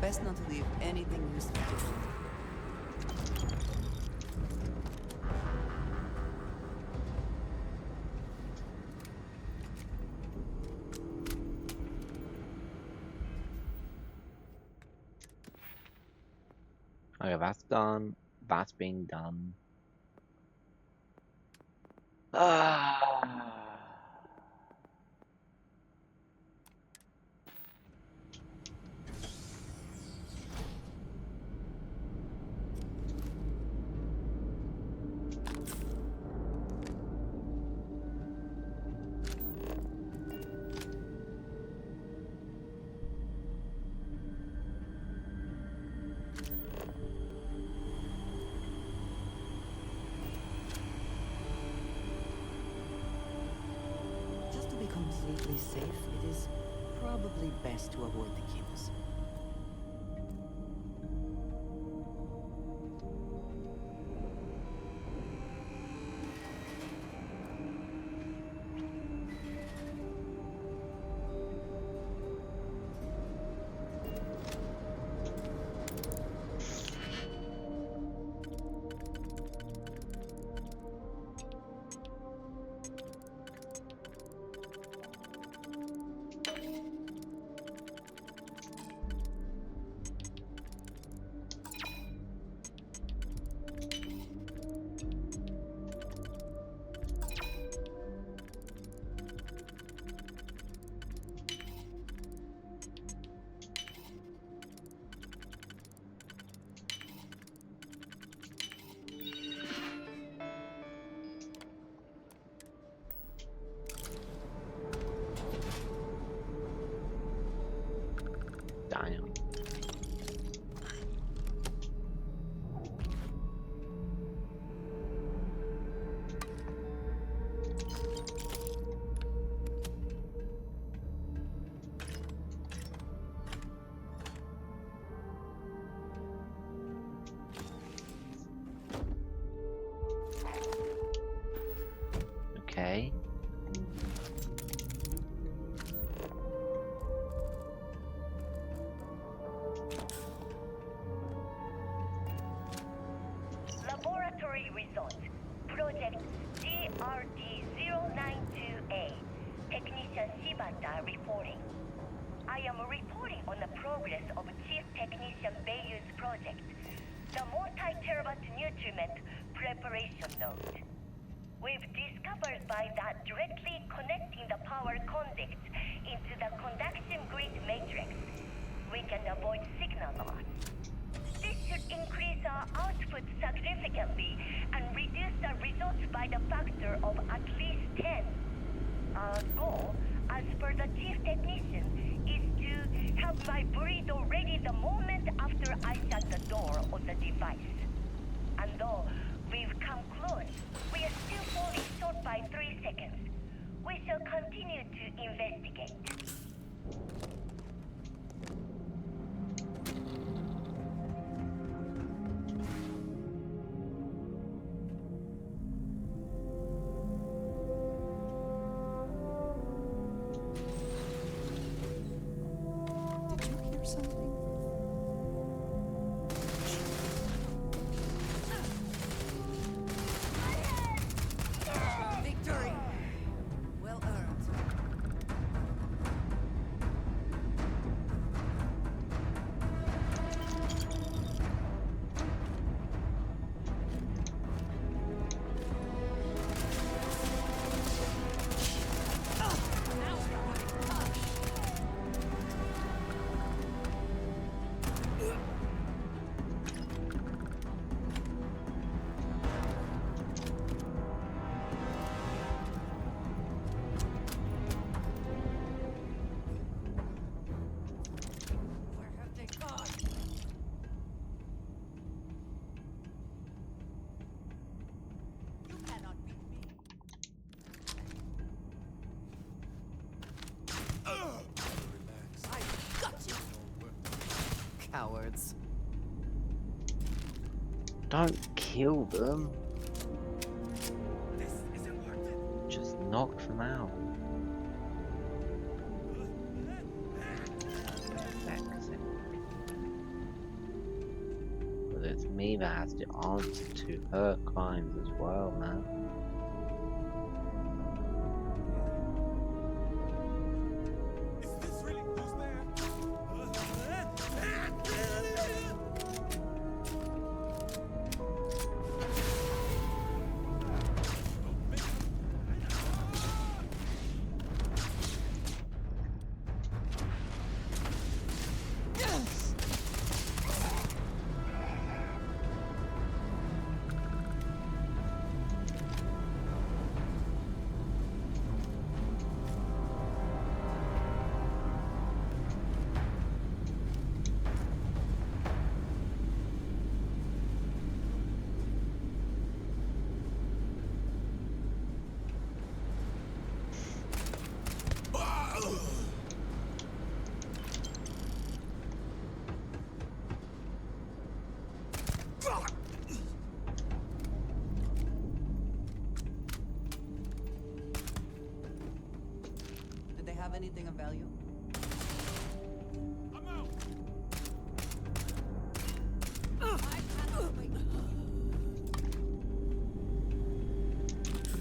Speaker 2: Best not to leave anything useful behind.
Speaker 1: Okay, that's done. That's being done.
Speaker 2: Just to be completely safe, it is probably best to avoid the queues.
Speaker 1: Damn. Okay.
Speaker 14: Laboratory result. Project GRD-092A. Technician Shibata reporting. I am reporting on the progress of Chief Technician Beiyu's project, the multi-terabyte nutriment preparation node. We've discovered by that directly connecting the power conducts into the conduction grid matrix, we can avoid signal loss. This should increase our output significantly and reduce the results by the factor of at least 10. Our goal, as per the chief technician, is to have my burrito ready the moment after I shut the door on the device. And though we've come close, we are still falling short by 3 seconds. We shall continue to investigate.
Speaker 2: Did you hear something? Victory! Well earned. Cowards.
Speaker 1: Don't kill them. Just knock them out. But it's me that has to answer to her crimes as well, man.
Speaker 2: Did they have anything of value?
Speaker 8: I'm out.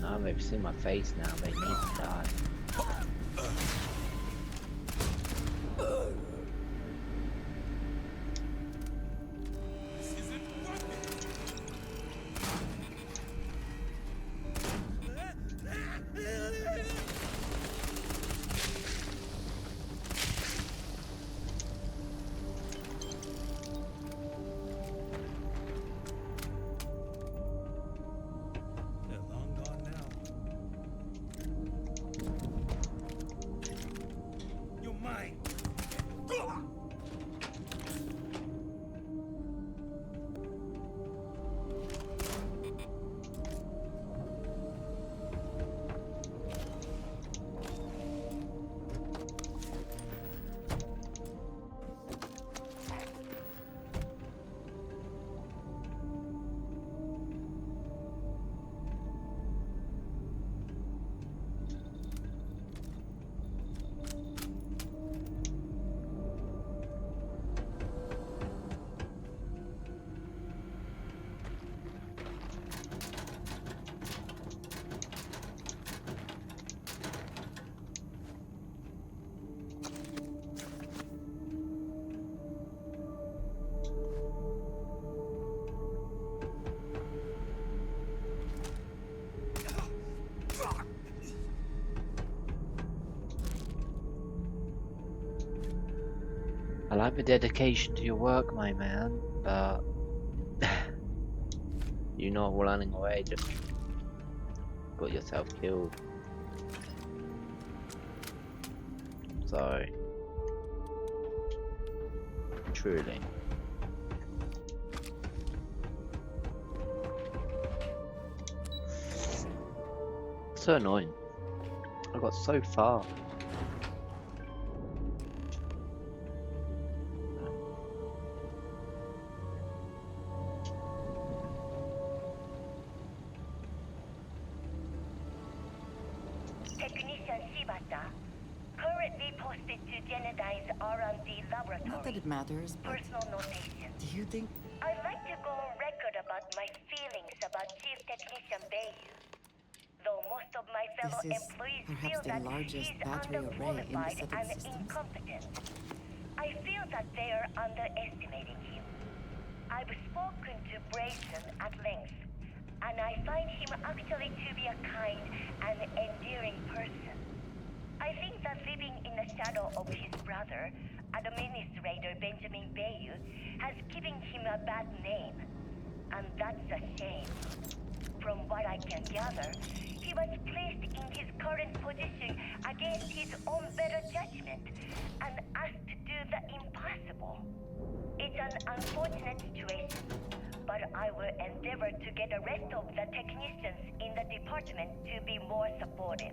Speaker 1: Now they've seen my face now, they need to die. I like the dedication to your work, my man, but you're not running away, just got yourself killed. So, truly. So annoying. I got so far.
Speaker 14: Technician Shibata, currently posted to Genedine's R&D laboratory.
Speaker 2: Not that it matters, but
Speaker 14: personal notation.
Speaker 2: do you think
Speaker 14: I'd like to go on record about my feelings about Chief Technician Bayu. Though most of my fellow
Speaker 2: this is
Speaker 14: employees
Speaker 2: perhaps
Speaker 14: feel
Speaker 2: the
Speaker 14: that
Speaker 2: largest
Speaker 14: he's
Speaker 2: battery array in the
Speaker 14: underqualified
Speaker 2: set
Speaker 14: and
Speaker 2: existence?
Speaker 14: incompetent, I feel that they are underestimating him. I've spoken to Brayson at length, and I find him actually to be a kind and endearing person. I think that living in the shadow of his brother, Administrator Benjamin Bayu, has given him a bad name, and that's a shame. From what I can gather, he was placed in his current position against his own better judgment and asked to do the impossible. It's an unfortunate situation, but I will endeavor to get the rest of the technicians in the department to be more supportive.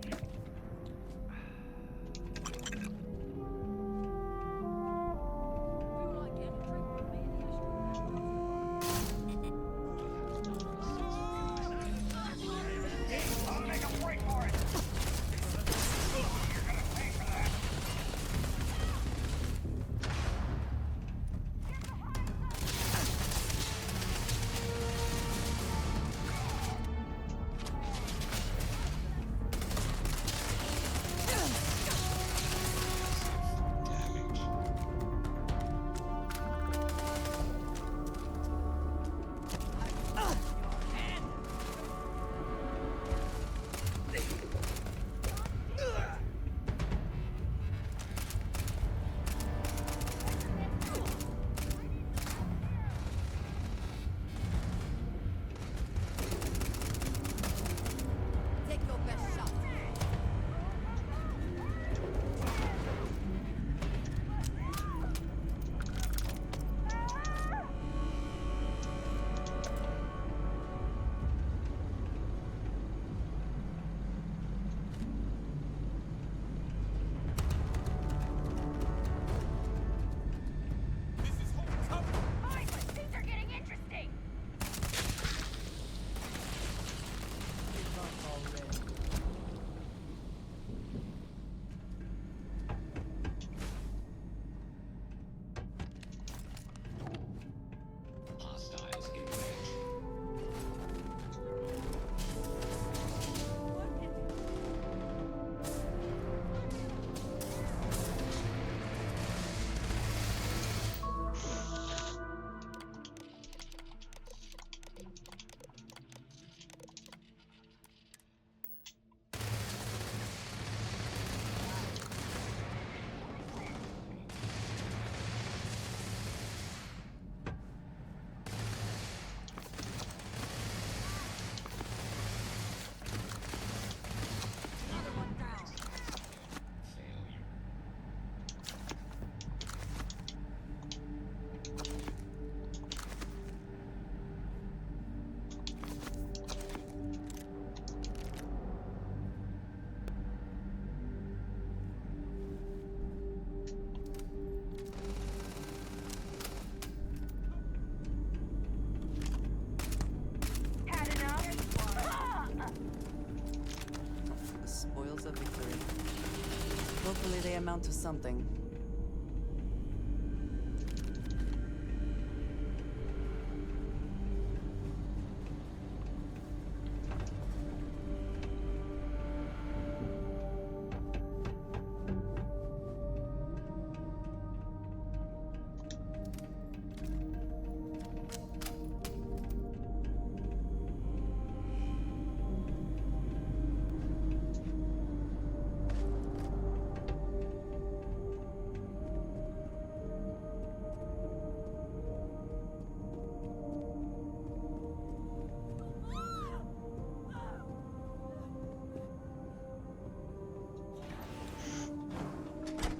Speaker 2: Hopefully they amount to something.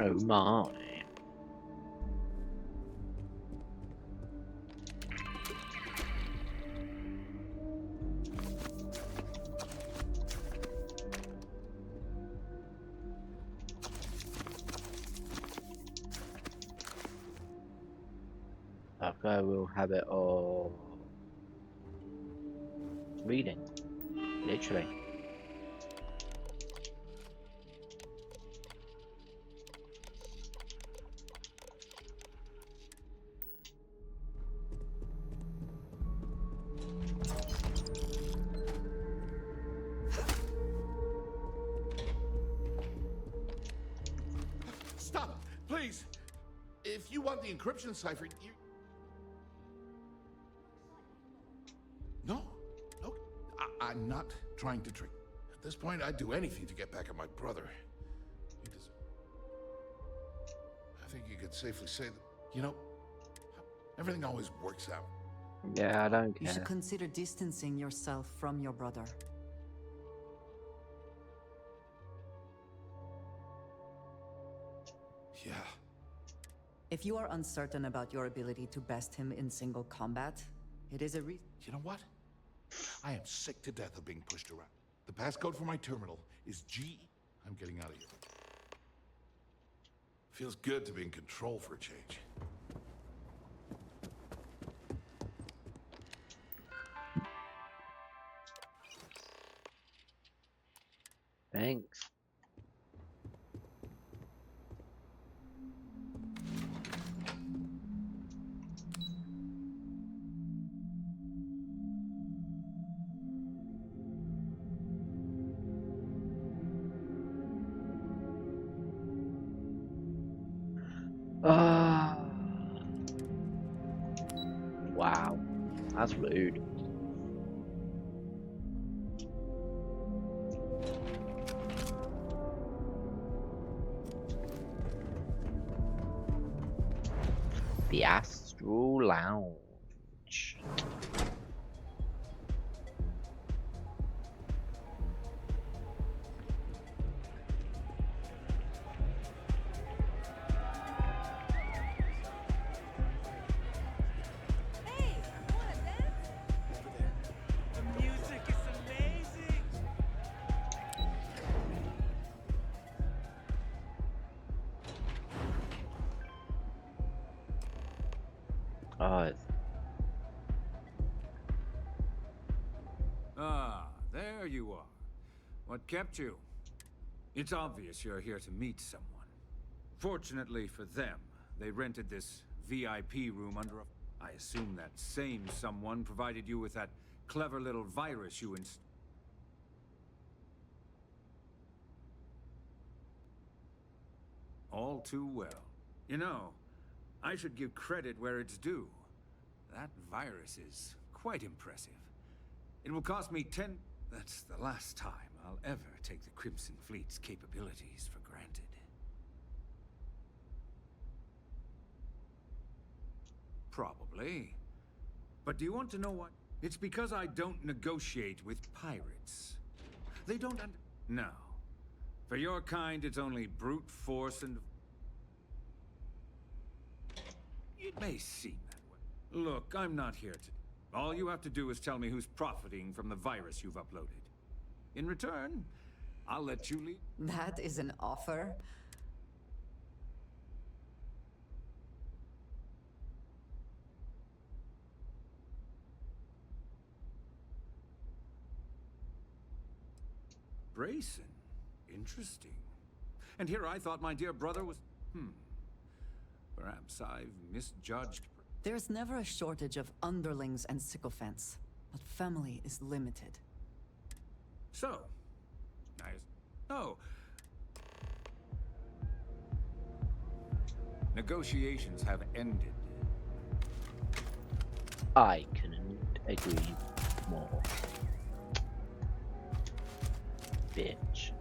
Speaker 1: Oh my. Okay, we'll have it all reading, literally.
Speaker 16: Stop, please. If you want the encryption cipher, you... No, I'm not trying to trick. At this point, I'd do anything to get back at my brother. I think you could safely say that, you know, everything always works out.
Speaker 1: Yeah, I don't care.
Speaker 2: You should consider distancing yourself from your brother.
Speaker 16: Yeah.
Speaker 2: If you are uncertain about your ability to best him in single combat, it is a reason.
Speaker 16: You know what? I am sick to death of being pushed around. The passcode for my terminal is G. I'm getting out of here. Feels good to be in control for a change.
Speaker 1: Thanks. Wow, that's rude. The Astral Lounge.
Speaker 5: Ah, there you are. What kept you? It's obvious you're here to meet someone. Fortunately for them, they rented this VIP room under a... I assume that same someone provided you with that clever little virus you All too well. You know, I should give credit where it's due. That virus is quite impressive. It will cost me 10... That's the last time I'll ever take the Crimson Fleet's capabilities for granted. Probably. But do you want to know what? It's because I don't negotiate with pirates. They don't No. For your kind, it's only brute force and... It may seem that way. Look, I'm not here to... All you have to do is tell me who's profiting from the virus you've uploaded. In return, I'll let you leave.
Speaker 2: That is an offer?
Speaker 5: Brayson? Interesting. And here I thought my dear brother was... Perhaps I've misjudged...
Speaker 2: There's never a shortage of underlings and sycophants, but family is limited.
Speaker 5: So, negotiations have ended.
Speaker 1: I couldn't agree more. Bitch.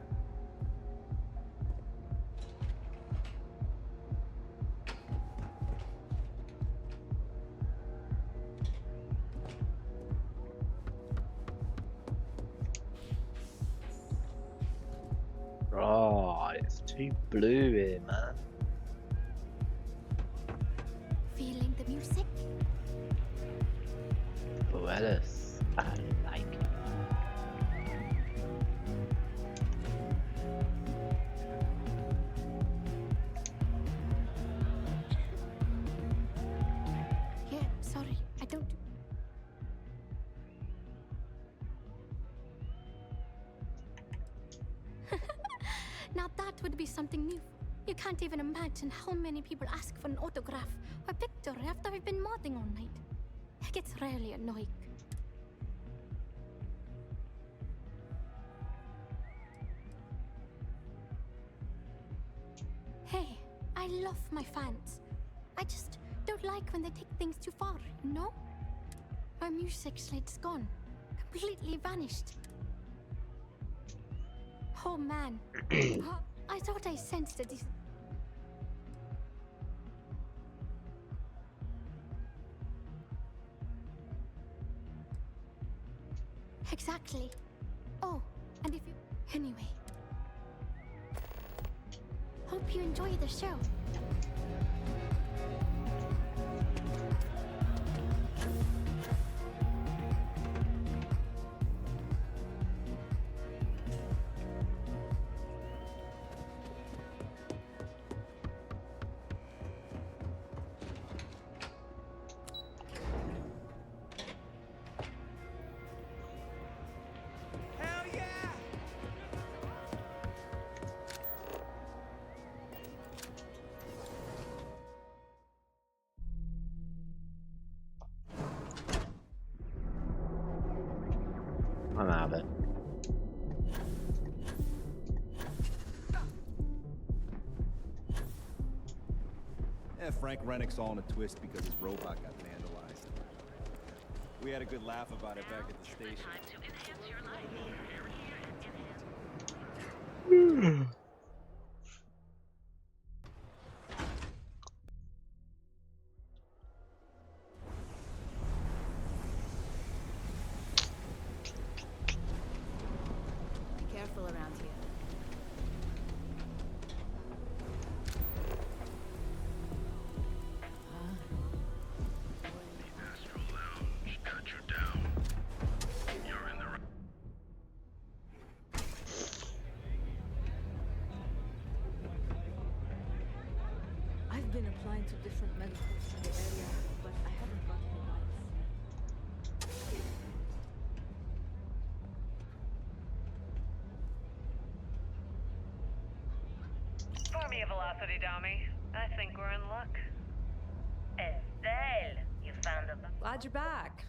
Speaker 1: Oh, it's too blue here, man.
Speaker 21: feeling the music?
Speaker 1: What else? I like it.
Speaker 21: Yeah, sorry, I don't. Now that would be something new. You can't even imagine how many people ask for an autograph or picture after I've been modding all night. It gets really annoying. Hey, I love my fans. I just don't like when they take things too far, you know? My music slate's gone. Completely vanished. Oh man. I thought I sensed this. Exactly. Oh, and if you... Anyway. Hope you enjoy the show.
Speaker 1: I'm out of it.
Speaker 3: Yeah, Frank Rennick's all in a twist because his robot got vandalized. We had a good laugh about it back at the station.
Speaker 13: Be careful around here.
Speaker 6: I've been applying to different medicals in the area, but I haven't got any bites.
Speaker 14: Pour me a velocity dummy. I think we're in luck. Estelle, you found a...
Speaker 6: Glad you're back.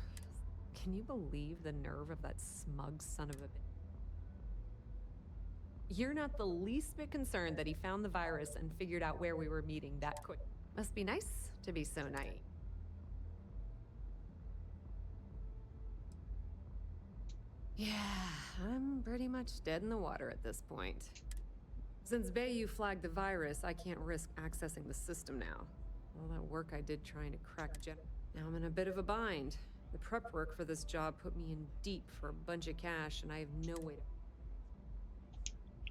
Speaker 6: Can you believe the nerve of that smug son of a bitch? You're not the least bit concerned that he found the virus and figured out where we were meeting that quick. Must be nice to be so naive. Yeah, I'm pretty much dead in the water at this point. Since Bayou flagged the virus, I can't risk accessing the system now. All that work I did trying to crack now I'm in a bit of a bind. The prep work for this job put me in deep for a bunch of cash, and I have no way to...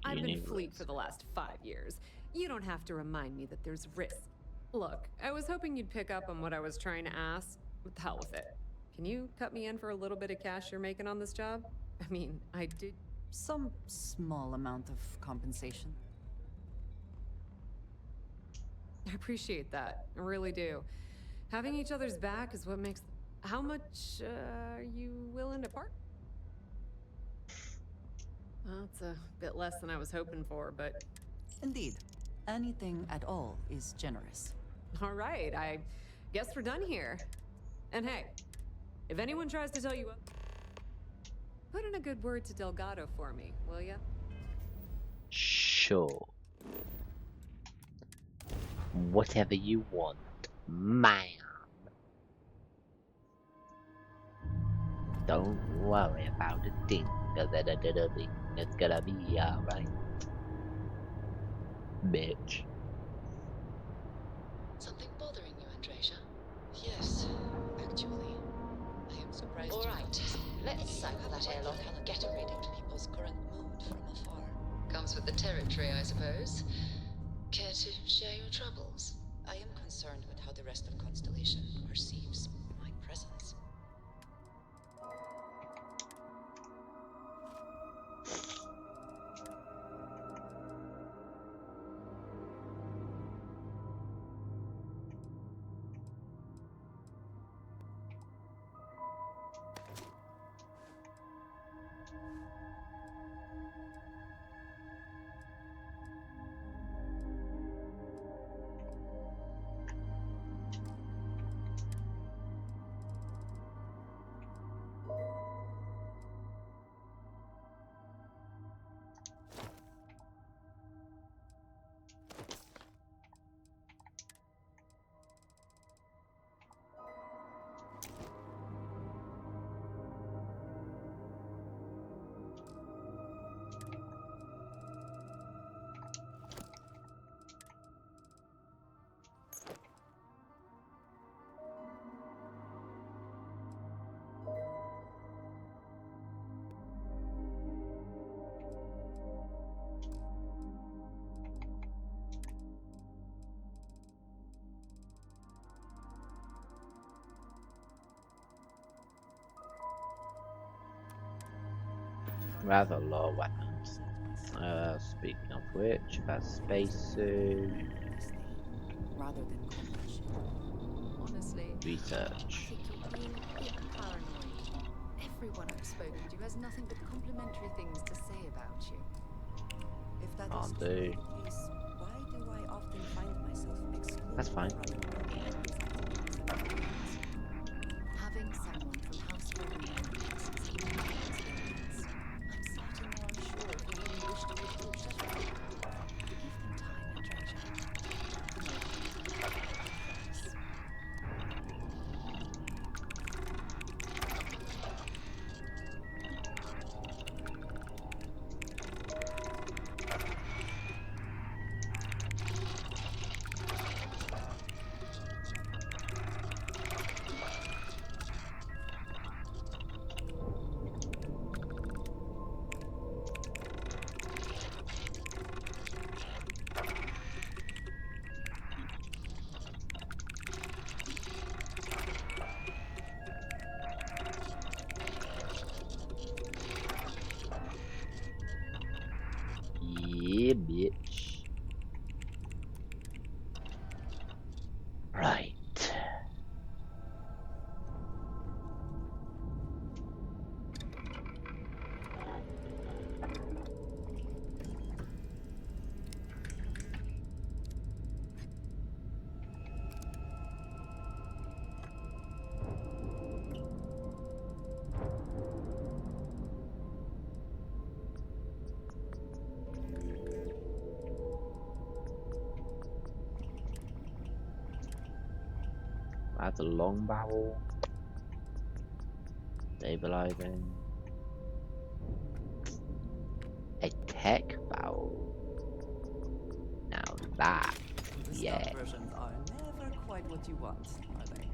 Speaker 6: I've been fleet for the last 5 years. You don't have to remind me that there's risk. Look, I was hoping you'd pick up on what I was trying to ask. What the hell with it? Can you cut me in for a little bit of cash you're making on this job? I mean, I did...
Speaker 2: Some small amount of compensation.
Speaker 6: I appreciate that. I really do. Having each other's back is what makes... How much are you willing to part? Well, it's a bit less than I was hoping for, but...
Speaker 2: Indeed. Anything at all is generous.
Speaker 6: All right, I guess we're done here. And hey, if anyone tries to tell you up, put in a good word to Delgado for me, will ya?
Speaker 1: Sure. Whatever you want, ma'am. Don't worry about a thing, cause it's gonna be alright. Bitch.
Speaker 15: Something bothering you, Andreja? Yes, actually. I am surprised. All right, let's sack that airlock and get a reading to people's current mood from afar. Comes with the territory, I suppose. Care to share your troubles? I am concerned with how the rest of Constellation perceives my presence.
Speaker 1: Rather low weapons. Speaking of which, that's spacesuit.
Speaker 2: Rather than compassion. Honestly,
Speaker 1: Research.
Speaker 2: I think you're being a bit paranoid. Everyone I've spoken to has nothing but complimentary things to say about you.
Speaker 9: If that
Speaker 1: I'll
Speaker 9: is
Speaker 1: do.
Speaker 9: truly the case, why do I often find myself excluded
Speaker 1: That's fine.
Speaker 2: Having someone from House Forbidden is an experience. I'm certainly unsure if you really wish to recruit such a people. Give them time and treasure.
Speaker 1: Yeah, bitch. Right. That's a long barrel. Stabilizing. A tech barrel. Now that,
Speaker 2: The
Speaker 1: yeah.
Speaker 2: stealth versions are never quite what you want, are they?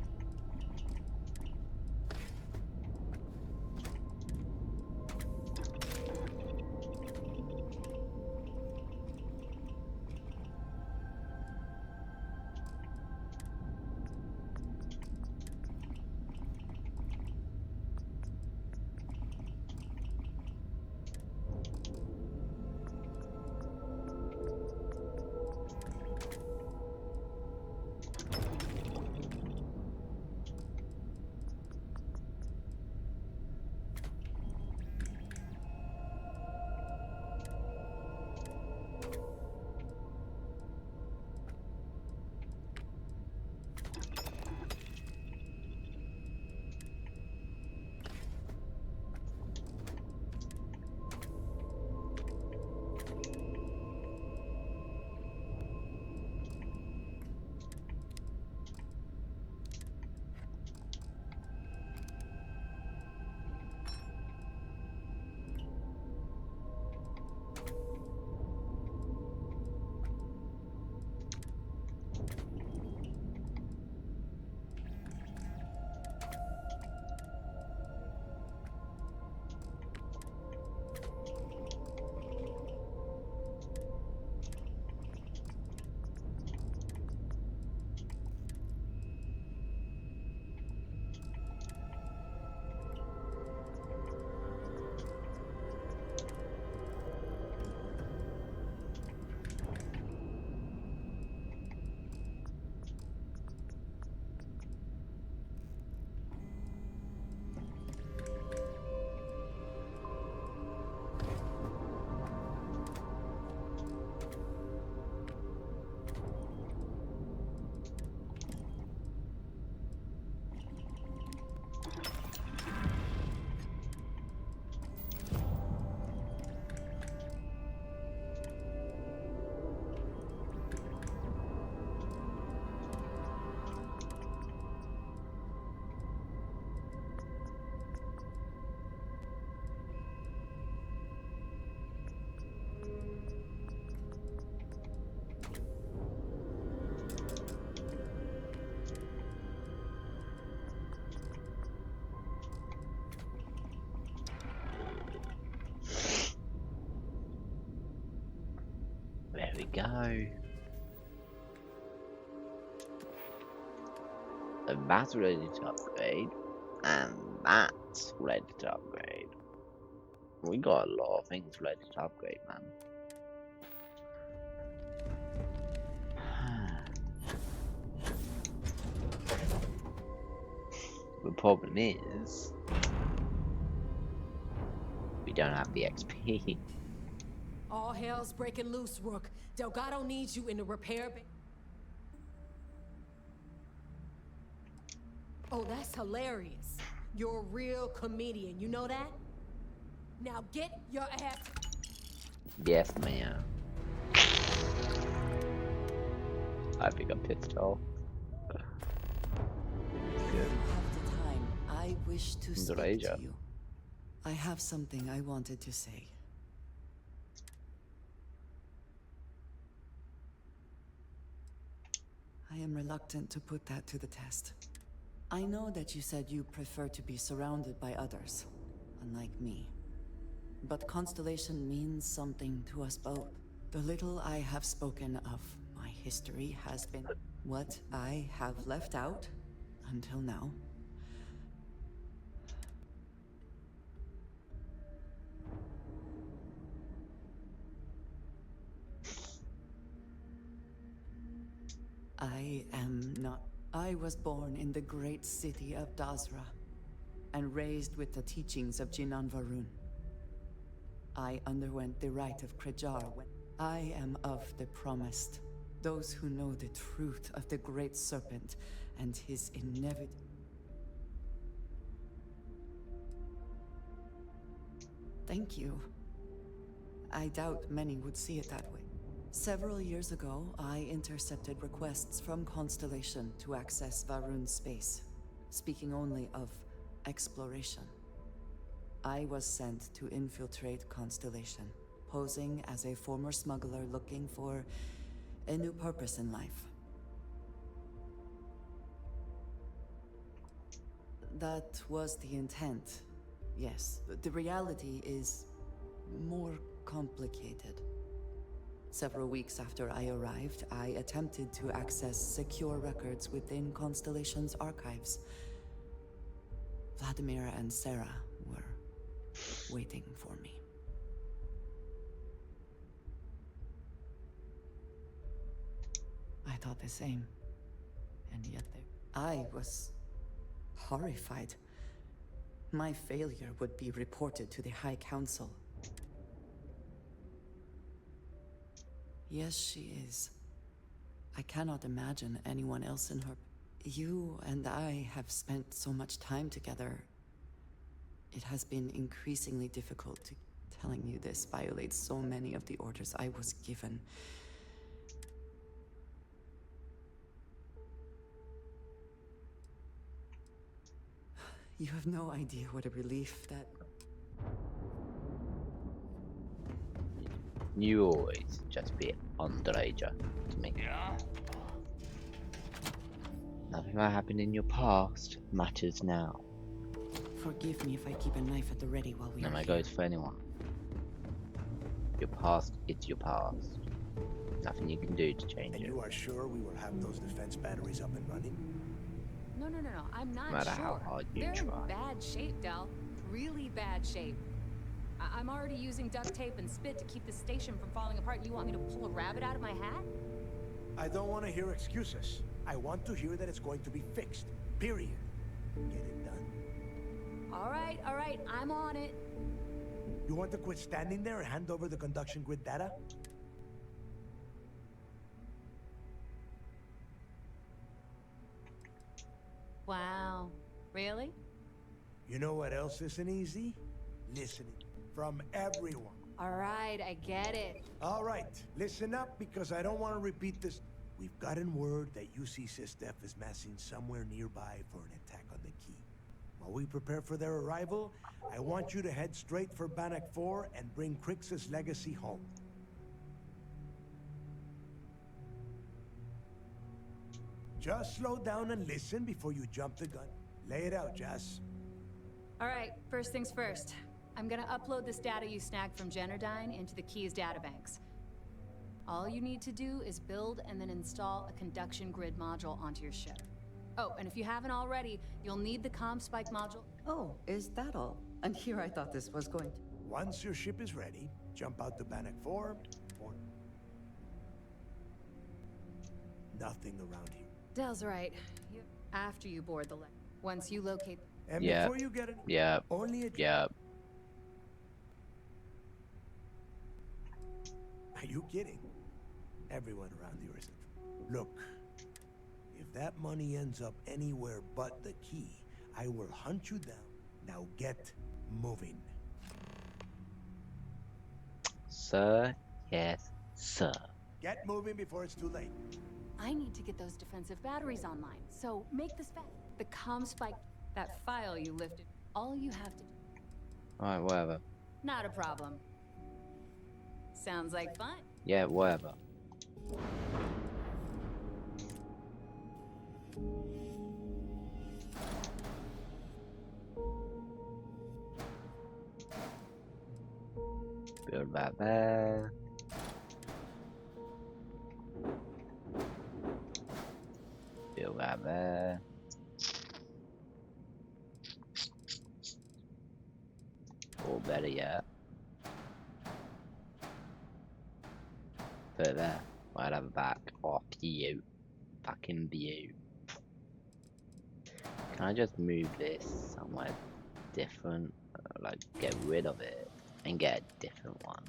Speaker 1: There we go. So that's ready to upgrade, and that's ready to upgrade. We got a lot of things ready to upgrade, man. The problem is, we don't have the XP.
Speaker 6: All hell's breaking loose, Rook. Delgado needs you in the repair bay. Oh, that's hilarious. You're a real comedian, you know that? Now get your ass.
Speaker 1: Yes, man. I think I'm pissed off.
Speaker 2: If you have the time, I wish to speak
Speaker 1: Doraja.
Speaker 2: to you. I have something I wanted to say. I am reluctant to put that to the test. I know that you said you prefer to be surrounded by others, unlike me. But Constellation means something to us both. The little I have spoken of my history has been what I have left out until now. I am not. I was born in the great city of Dazra, and raised with the teachings of Jinan Varun. I underwent the rite of Krejar when I am of the promised. Those who know the truth of the great serpent and his inevitable. Thank you. I doubt many would see it that way. Several years ago, I intercepted requests from Constellation to access Varun's space, speaking only of exploration. I was sent to infiltrate Constellation, posing as a former smuggler looking for a new purpose in life. That was the intent, yes. The reality is more complicated. Several weeks after I arrived, I attempted to access secure records within Constellation's archives. Vladimir and Sarah were waiting for me. I thought the same, and yet I was horrified. My failure would be reported to the High Council. Yes, she is. I cannot imagine anyone else in her. You and I have spent so much time together. It has been increasingly difficult to... Telling you this violates so many of the orders I was given. You have no idea what a relief that...
Speaker 1: You always just be underager to me.
Speaker 12: Yeah?
Speaker 1: Nothing that happened in your past matters now.
Speaker 2: Forgive me if I keep a knife at the ready while we are
Speaker 1: And that
Speaker 2: here.
Speaker 1: goes for anyone. Your past, it's your past. Nothing you can do to change
Speaker 7: And
Speaker 1: it.
Speaker 7: you are sure we will have those defense batteries up and running?
Speaker 6: No, I'm not
Speaker 1: No matter
Speaker 6: sure.
Speaker 1: how hard you
Speaker 6: They're
Speaker 1: try.
Speaker 6: in bad shape, Del. Really bad shape. I'm already using duct tape and spit to keep the station from falling apart. You want me to pull a rabbit out of my hat?
Speaker 7: I don't want to hear excuses. I want to hear that it's going to be fixed. Period. Get it done.
Speaker 6: All right, I'm on it.
Speaker 7: You want to quit standing there and hand over the conduction grid data?
Speaker 6: Wow. Really?
Speaker 7: You know what else isn't easy? Listening from everyone.
Speaker 6: All right, I get it.
Speaker 7: All right, listen up because I don't want to repeat this. We've gotten word that UC Systef is massing somewhere nearby for an attack on the key. While we prepare for their arrival, I want you to head straight for Bannock 4 and bring Crix's legacy home. Just slow down and listen before you jump the gun. Lay it out, Jess.
Speaker 6: All right, first things first. I'm gonna upload this data you snagged from Generdyne into the Keys databanks.
Speaker 25: All you need to do is build and then install a conduction grid module onto your ship. Oh, and if you haven't already, you'll need the comm spike module.
Speaker 2: Oh, is that all? And here I thought this was going to...
Speaker 7: Once your ship is ready, jump out to Bannock 4 or... Nothing around here.
Speaker 25: Dell's right. After you board the once you locate...
Speaker 7: And before you get it, only a... Are you kidding? Everyone around here isn't. Look, if that money ends up anywhere but the key, I will hunt you down. Now get moving.
Speaker 1: Sir, yes, sir.
Speaker 7: Get moving before it's too late.
Speaker 25: I need to get those defensive batteries online, so make this fast. The comm spike, that file you lifted, all you have to do.
Speaker 1: Alright, whatever.
Speaker 25: Not a problem. Sounds like fun.
Speaker 1: Yeah, whatever. Build that there. Build that there. Or better yet, put it there. Right at the back of you. Fucking view. Can I just move this somewhere different? Like get rid of it and get a different one.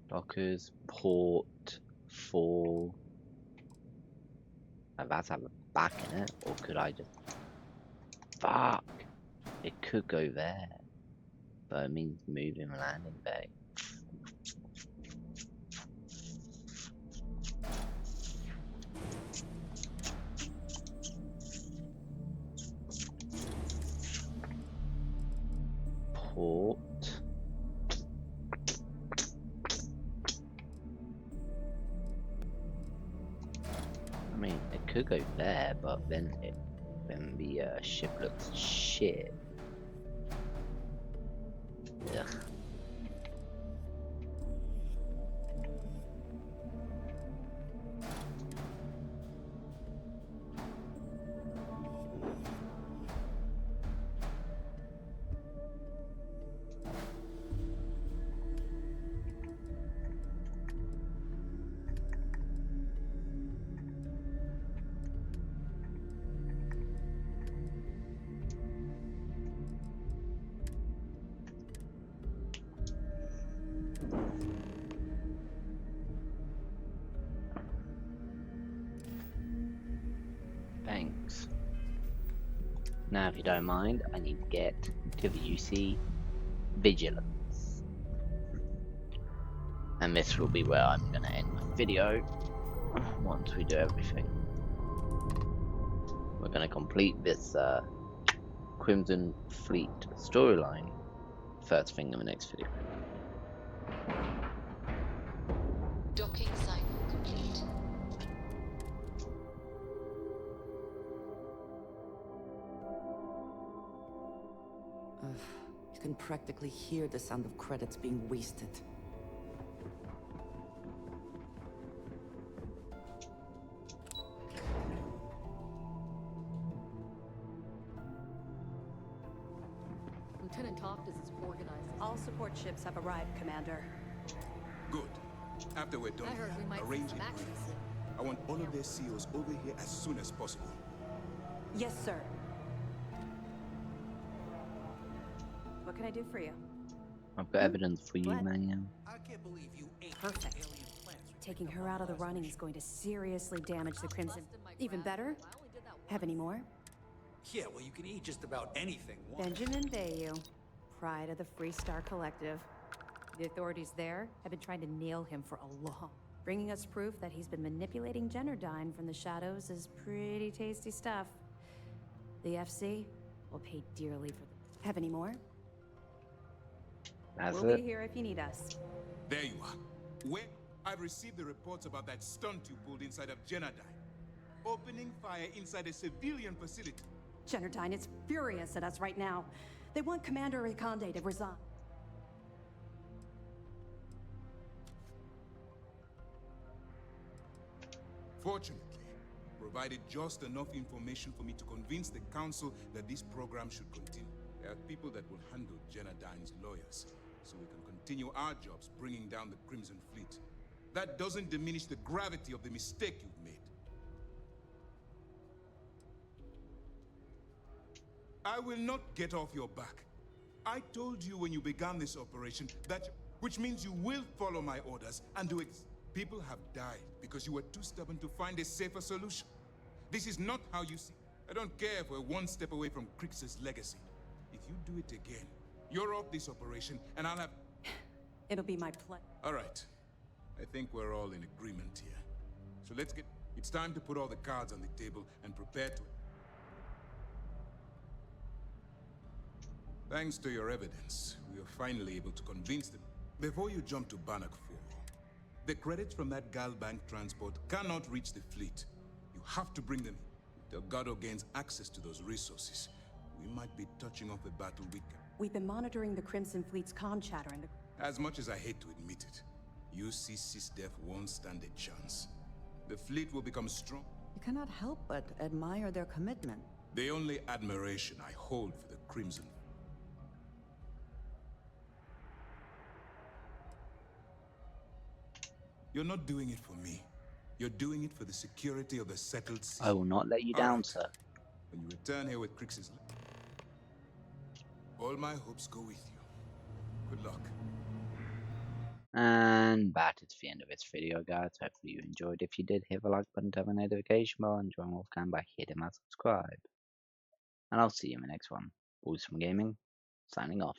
Speaker 1: Dockers, port, 4. Like that's at the back in it, or could I just... Fuck! It could go there. But it means moving the landing bay. Port. I mean, it could go there, but then the ship looks shit. Ugh. Thanks. Now, if you don't mind, I need to get to the UC Vigilance. And this will be where I'm going to end my video once we do everything. We're going to complete this Crimson Fleet storyline first thing in the next video.
Speaker 15: Docking cycle complete.
Speaker 2: You can practically hear the sound of credits being wasted.
Speaker 25: Lieutenant Toftus is organizing.
Speaker 9: All support ships have arrived, Commander.
Speaker 10: Good. After we're done
Speaker 25: I heard we
Speaker 10: here,
Speaker 25: might
Speaker 10: arrange
Speaker 25: see
Speaker 10: it.
Speaker 25: some action soon.
Speaker 10: I want all of their CEOs over here as soon as possible.
Speaker 9: Yes, sir. What can I do for you?
Speaker 1: I've got evidence for you,
Speaker 9: What?
Speaker 1: man.
Speaker 8: I can't believe you ate
Speaker 9: Perfect.
Speaker 8: alien plants.
Speaker 9: Taking her out of the running is going to seriously damage the Crimson. Even better? Have any more?
Speaker 8: Yeah, well, you can eat just about anything.
Speaker 9: Benjamin Bayou, pride of the Free Star Collective. The authorities there have been trying to nail him for a long. Bringing us proof that he's been manipulating Generdyne from the shadows is pretty tasty stuff. The FC will pay dearly for them. Have any more?
Speaker 1: That's
Speaker 9: We'll
Speaker 1: it.
Speaker 9: be here if you need us.
Speaker 10: There you are. Where I've received the reports about that stunt you pulled inside of Generdyne. Opening fire inside a civilian facility.
Speaker 9: Generdyne is furious at us right now. They want Commander Reconde to resign.
Speaker 10: Fortunately, provided just enough information for me to convince the council that this program should continue. There are people that will handle Jenadine's lawyers, so we can continue our jobs bringing down the Crimson Fleet. That doesn't diminish the gravity of the mistake you've made. I will not get off your back. I told you when you began this operation that, which means you will follow my orders and do it. People have died because you were too stubborn to find a safer solution. This is not how you see. I don't care if we're one step away from Crix's legacy. If you do it again, you're off this operation and I'll have...
Speaker 2: It'll be my pleasure.
Speaker 10: All right. I think we're all in agreement here. So let's get... It's time to put all the cards on the table and prepare to... Thanks to your evidence, we are finally able to convince them. Before you jump to Bannock 4, the credits from that Galbank transport cannot reach the fleet. You have to bring them in. Delgado gains access to those resources. We might be touching off a battle we can.
Speaker 2: We've been monitoring the Crimson Fleet's comm chatter and the...
Speaker 10: As much as I hate to admit it, UC SysDef won't stand a chance. The fleet will become strong.
Speaker 2: You cannot help but admire their commitment.
Speaker 10: The only admiration I hold for the Crimson. You're not doing it for me. You're doing it for the security of the settled sea.
Speaker 1: I will not let you down, sir.
Speaker 10: When you return here with Crix's... all my hopes go with you. Good luck.
Speaker 1: And that is the end of this video, guys. Hopefully you enjoyed. If you did, hit the like button, turn the notification bell, and join Wolfgang by hitting that subscribe. And I'll see you in the next one. WolfsbaneGaming, signing off.